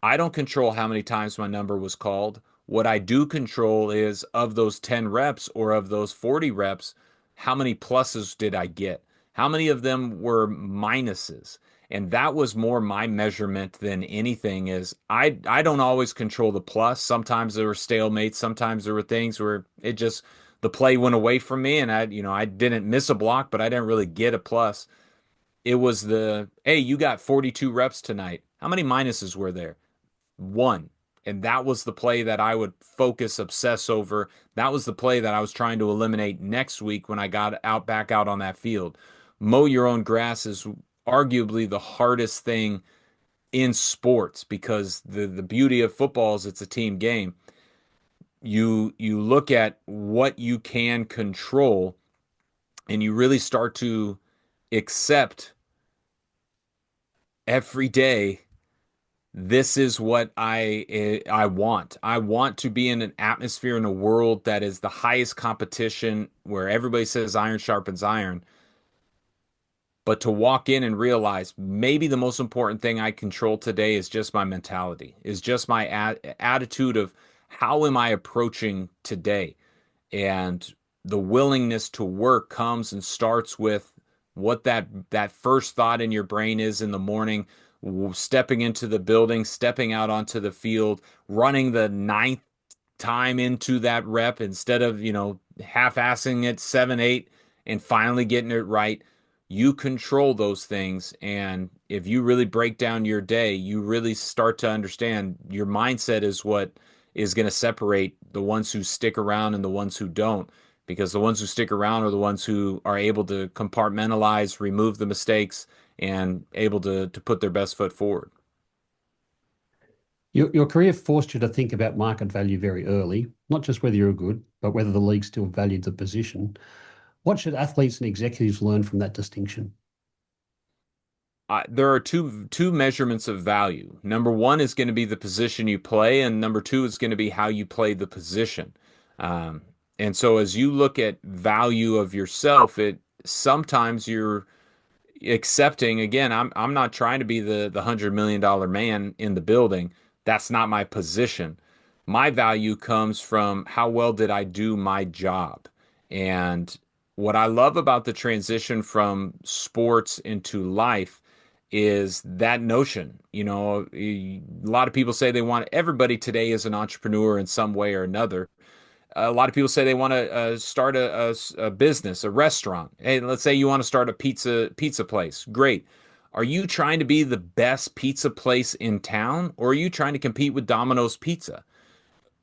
I don't control how many times my number was called. What I do control is of those 10 reps or of those 40 reps, how many pluses did I get? How many of them were minuses? And that was more my measurement than anything is I don't always control the plus. Sometimes there were stalemates, sometimes there were things where it just the play went away from me and I didn't miss a block, but I didn't really get a plus. It was hey, you got 42 reps tonight. How many minuses were there? One. And that was the play that I would focus, obsess over. That was the play that I was trying to eliminate next week when I got back out on that field. Mow your own grass is arguably the hardest thing in sports because the beauty of football is it's a team game. You look at what you can control and you really start to accept every day this is what I want. I want to be in an atmosphere in a world that is the highest competition where everybody says iron sharpens iron, but to walk in and realize maybe the most important thing I control today is just my mentality, is just my attitude of how am I approaching today? And the willingness to work comes and starts with what that first thought in your brain is in the morning, stepping into the building, stepping out onto the field, running the ninth time into that rep instead of, half-assing it 7, 8 and finally getting it right. You control those things. And if you really break down your day, you really start to understand your mindset is what is going to separate the ones who stick around and the ones who don't. Because the ones who stick around are the ones who are able to compartmentalize, remove the mistakes, and able to put their best foot forward. Your career forced you to think about market value very early, not just whether you're good, but whether the league still valued the position. What should athletes and executives learn from that distinction? There are two measurements of value. Number one is going to be the position you play, and number two is going to be how you play the position. Um, and so, as you look at value of yourself, it sometimes you're accepting. Again, I'm not trying to be the $100 million man in the building. That's not my position. My value comes from how well did I do my job, and what I love about the transition from sports into life is that notion. A lot of people say they want everybody today is an entrepreneur in some way or another. A lot of people say they want to start a business, a restaurant. Hey, let's say you want to start a pizza place. Great. Are you trying to be the best pizza place in town, or are you trying to compete with Domino's Pizza?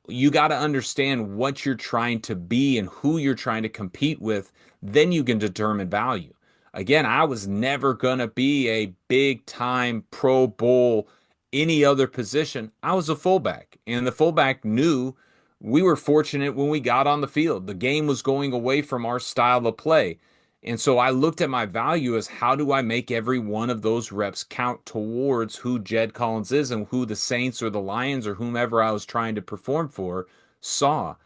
You got to understand what you're trying to be and who you're trying to compete with. Then you can determine value. Again, I was never going to be a big time Pro Bowl, any other position. I was a fullback, and the fullback knew we were fortunate when we got on the field. The game was going away from our style of play. And so I looked at my value as how do I make every one of those reps count towards who Jed Collins is and who the Saints or the Lions or whomever I was trying to perform for saw.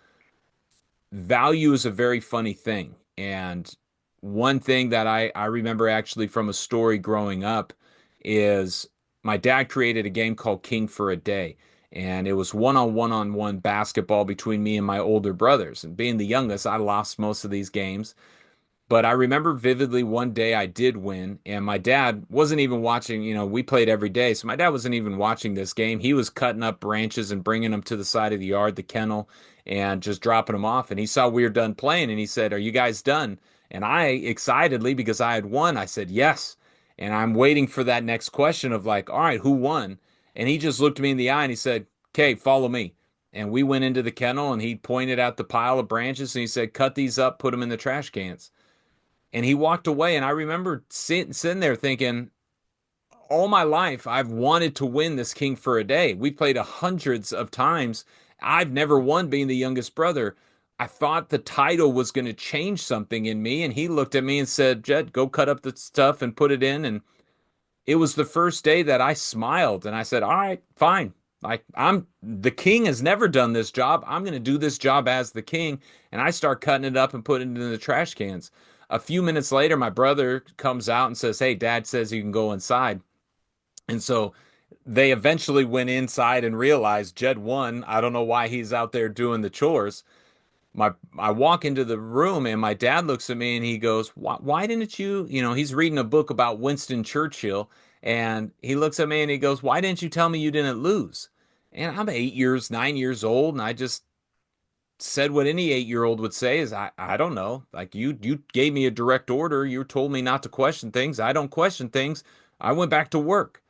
Value is a very funny thing. And one thing that I remember actually from a story growing up is my dad created a game called King for a Day. And it was on one basketball between me and my older brothers. And being the youngest, I lost most of these games. But I remember vividly one day I did win, and my dad wasn't even watching. We played every day, so my dad wasn't even watching this game. He was cutting up branches and bringing them to the side of the yard, the kennel, and just dropping them off. And he saw we were done playing, and he said, "Are you guys done?" And I, excitedly, because I had won, I said, "Yes." And I'm waiting for that next question of like, "All right, who won?" And he just looked me in the eye and he said, "Okay, follow me." And we went into the kennel, and he pointed out the pile of branches and he said, "Cut these up, put them in the trash cans." And he walked away. And I remember sitting there thinking, all my life, I've wanted to win this King for a Day. We played hundreds of times. I've never won being the youngest brother. I thought the title was going to change something in me. And he looked at me and said, "Jed, go cut up the stuff and put it in." And it was the first day that I smiled and I said, "All right, fine. Like I'm the king has never done this job. I'm going to do this job as the king." And I start cutting it up and putting it in the trash cans. A few minutes later, my brother comes out and says, "Hey, dad says you can go inside." And so they eventually went inside and realized Jed won. I don't know why he's out there doing the chores. I walk into the room and my dad looks at me and he goes, why didn't you, he's reading a book about Winston Churchill and he looks at me and he goes, "Why didn't you tell me you didn't lose?" And I'm 8 years, 9 years old, and I just said what any 8 year old would say is, I don't know. Like you gave me a direct order. You told me not to question things. I don't question things. I went back to work.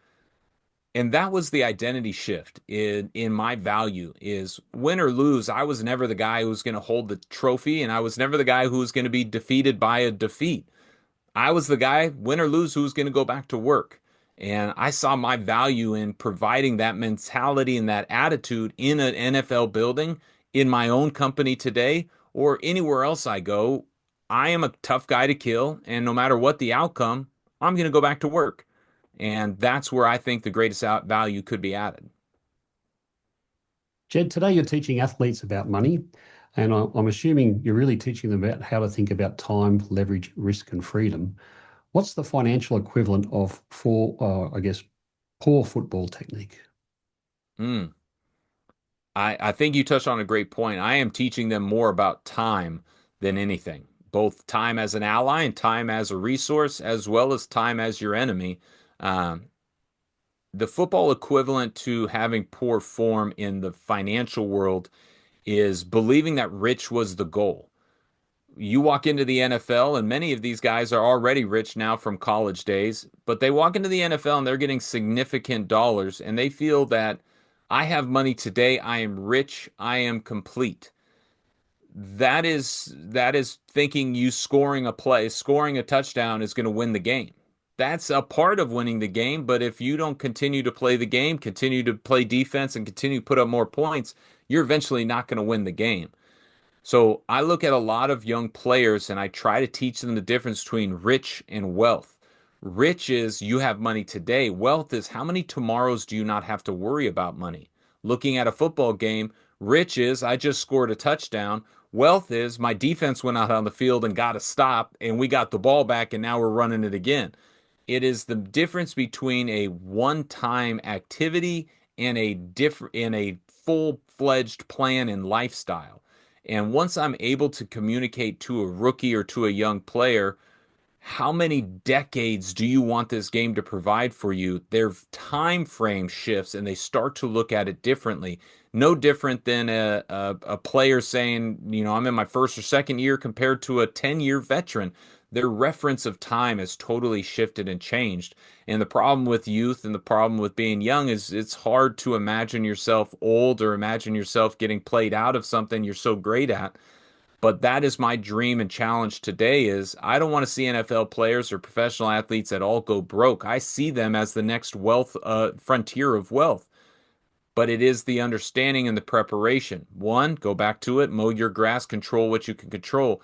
And that was the identity shift in my value is win or lose. I was never the guy who was going to hold the trophy, and I was never the guy who was going to be defeated by a defeat. I was the guy, win or lose, who was going to go back to work. And I saw my value in providing that mentality and that attitude in an NFL building, in my own company today, or anywhere else I go. I am a tough guy to kill, and no matter what the outcome, I'm going to go back to work. And that's where I think the greatest value could be added. Jed, today you're teaching athletes about money, and I'm assuming you're really teaching them about how to think about time, leverage, risk, and freedom. What's the financial equivalent of I guess, poor football technique? Mm. I think you touched on a great point. I am teaching them more about time than anything, both time as an ally and time as a resource, as well as time as your enemy. Um, the football equivalent to having poor form in the financial world is believing that rich was the goal. You walk into the NFL, and many of these guys are already rich now from college days, but they walk into the NFL and they're getting significant dollars, and they feel that I have money today, I am rich, I am complete. That is thinking you scoring a touchdown is going to win the game. That's a part of winning the game, but if you don't continue to play the game, continue to play defense, and continue to put up more points, you're eventually not going to win the game. So I look at a lot of young players and I try to teach them the difference between rich and wealth. Rich is you have money today. Wealth is how many tomorrows do you not have to worry about money? Looking at a football game, rich is I just scored a touchdown. Wealth is my defense went out on the field and got a stop and we got the ball back and now we're running it again. It is the difference between a one-time activity and a full-fledged plan and lifestyle. And once I'm able to communicate to a rookie or to a young player, how many decades do you want this game to provide for you? Their time frame shifts and they start to look at it differently. No different than a player saying, I'm in my first or second year compared to a 10-year veteran. Their reference of time has totally shifted and changed. And the problem with youth and the problem with being young is it's hard to imagine yourself old or imagine yourself getting played out of something you're so great at. But that is my dream and challenge today is I don't want to see NFL players or professional athletes at all go broke. I see them as the next wealth frontier of wealth. But it is the understanding and the preparation. One, go back to it, mow your grass, control what you can control.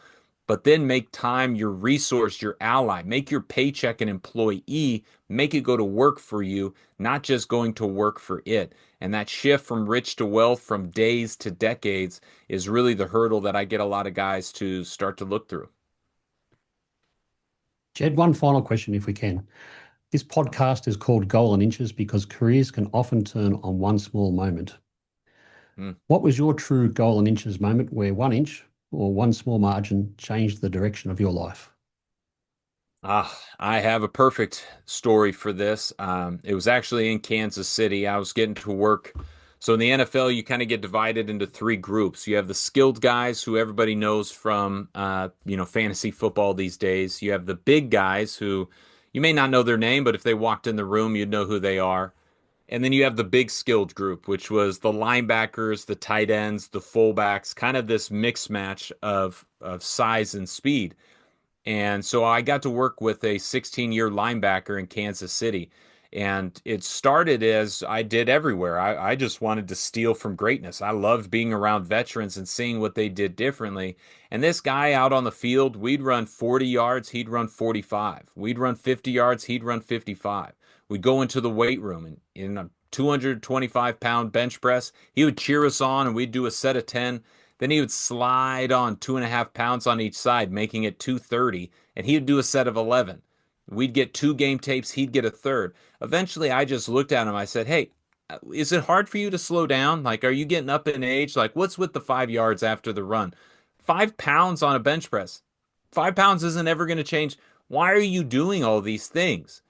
but then make time your resource, your ally. Make your paycheck an employee. Make it go to work for you, not just going to work for it. And that shift from rich to wealth, from days to decades, is really the hurdle that I get a lot of guys to start to look through. Jed, one final question if we can. This podcast is called Goal and Inches because careers can often turn on one small moment. Hmm. What was your true goal and inches moment where 1 inch or one small margin changed the direction of your life? I have a perfect story for this. It was actually in Kansas City. I was getting to work. So in the NFL, you kind of get divided into three groups. You have the skilled guys who everybody knows from, fantasy football these days. You have the big guys who you may not know their name, but if they walked in the room, you'd know who they are. And then you have the big skilled group, which was the linebackers, the tight ends, the fullbacks, kind of this mix match of size and speed. And so I got to work with a 16-year linebacker in Kansas City. And it started as I did everywhere. I just wanted to steal from greatness. I loved being around veterans and seeing what they did differently. And this guy out on the field, we'd run 40 yards, he'd run 45. We'd run 50 yards, he'd run 55. We'd go into the weight room and in a 225-pound bench press, he would cheer us on and we'd do a set of 10. Then he would slide on 2.5 pounds on each side, making it 230, and he would do a set of 11. We'd get two game tapes, he'd get a third. Eventually, I just looked at him. I said, "Hey, is it hard for you to slow down? Like, are you getting up in age? Like, what's with the 5 yards after the run? 5 pounds on a bench press. 5 pounds isn't ever going to change. Why are you doing all these things?"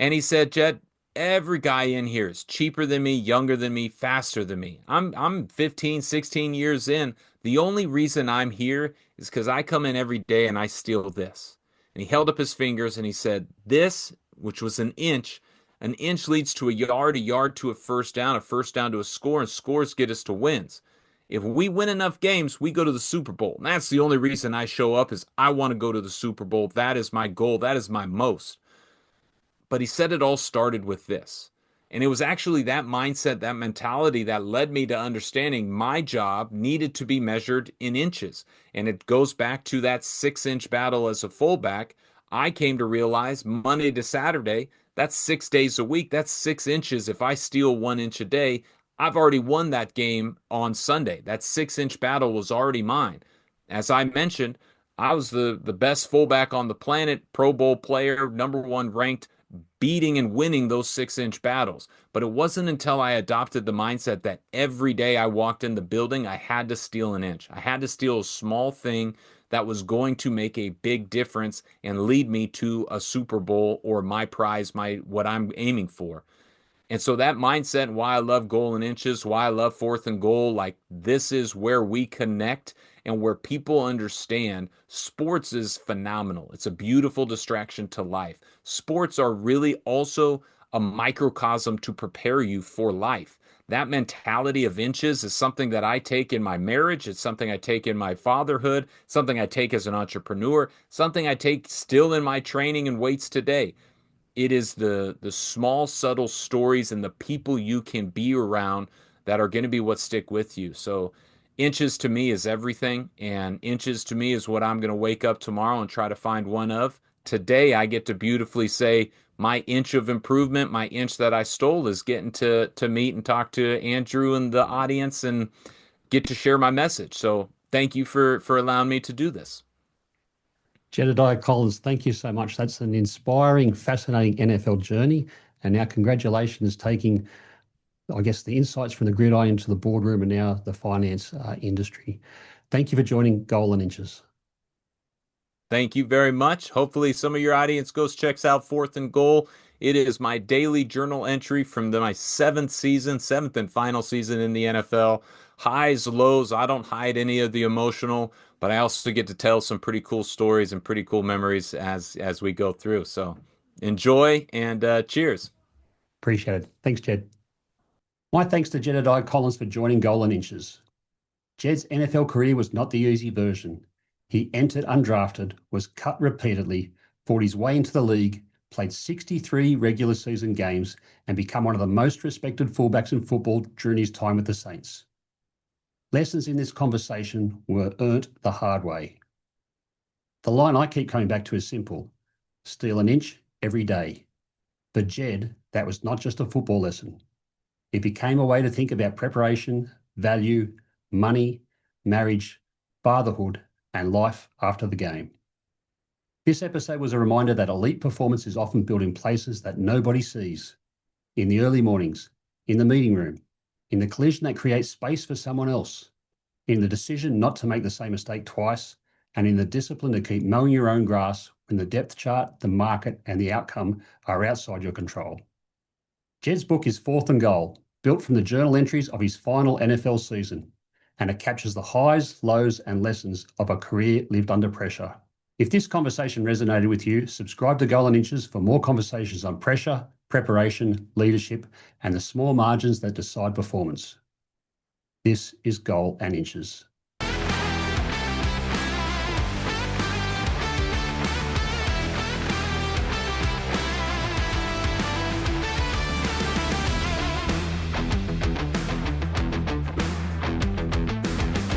And he said, "Jed, every guy in here is cheaper than me, younger than me, faster than me. I'm 15, 16 years in. The only reason I'm here is because I come in every day and I steal this." And he held up his fingers and he said, "This, which was an inch leads to a yard to a first down to a score, and scores get us to wins. If we win enough games, we go to the Super Bowl. And that's the only reason I show up is I want to go to the Super Bowl. That is my goal. That is my most." But he said it all started with this. And it was actually that mindset, that mentality that led me to understanding my job needed to be measured in inches. And it goes back to that 6 inch battle as a fullback. I came to realize Monday to Saturday, that's 6 days a week. That's 6 inches. If I steal 1 inch a day, I've already won that game on Sunday. That 6 inch battle was already mine. As I mentioned, I was the best fullback on the planet, Pro Bowl player, number one ranked, beating and winning those 6 inch battles. But it wasn't until I adopted the mindset that every day I walked in the building, I had to steal an inch. I had to steal a small thing that was going to make a big difference and lead me to a Super Bowl or my prize, my what I'm aiming for. And so that mindset and why I love goal and inches, why I love fourth and goal, like this is where we connect and where people understand sports is phenomenal. It's a beautiful distraction to life. Sports are really also a microcosm to prepare you for life. That mentality of inches is something that I take in my marriage. It's something I take in my fatherhood, something I take as an entrepreneur, something I take still in my training and weights today. It is the small subtle stories and the people you can be around that are going to be what stick with you. So inches to me is everything, and inches to me is what I'm going to wake up tomorrow and try to find one of. Today I get to beautifully say my inch of improvement, my inch that I stole is getting to meet and talk to Andrew and the audience and get to share my message. So thank you for allowing me to do this. Jedidiah Collins, thank you so much. That's an inspiring, fascinating NFL journey. And now, congratulations taking, I guess, the insights from the gridiron into the boardroom and now the finance industry. Thank you for joining Goal and Inches. Thank you very much. Hopefully, some of your audience goes checks out Fourth and Goal. It is my daily journal entry from my seventh and final season in the NFL. Highs, lows. I don't hide any of the emotional, but I also get to tell some pretty cool stories and pretty cool memories as we go through. So enjoy and cheers. Appreciate it. Thanks, Jed. My thanks to Jedidiah Collins for joining Goal and Inches. Jed's NFL career was not the easy version. He entered undrafted, was cut repeatedly, fought his way into the league, played 63 regular season games, and become one of the most respected fullbacks in football during his time with the Saints. Lessons in this conversation were earned the hard way. The line I keep coming back to is simple: steal an inch every day. For Jed, that was not just a football lesson. It became a way to think about preparation, value, money, marriage, fatherhood, and life after the game. This episode was a reminder that elite performance is often built in places that nobody sees: in the early mornings, in the meeting room, in the collision that creates space for someone else, in the decision not to make the same mistake twice, and in the discipline to keep mowing your own grass when the depth chart, the market, and the outcome are outside your control. Jed's book is Fourth and Goal, built from the journal entries of his final NFL season, and it captures the highs, lows, and lessons of a career lived under pressure. If this conversation resonated with you, subscribe to Goal and Inches for more conversations on pressure, preparation, leadership, and the small margins that decide performance. This is Goal and Inches.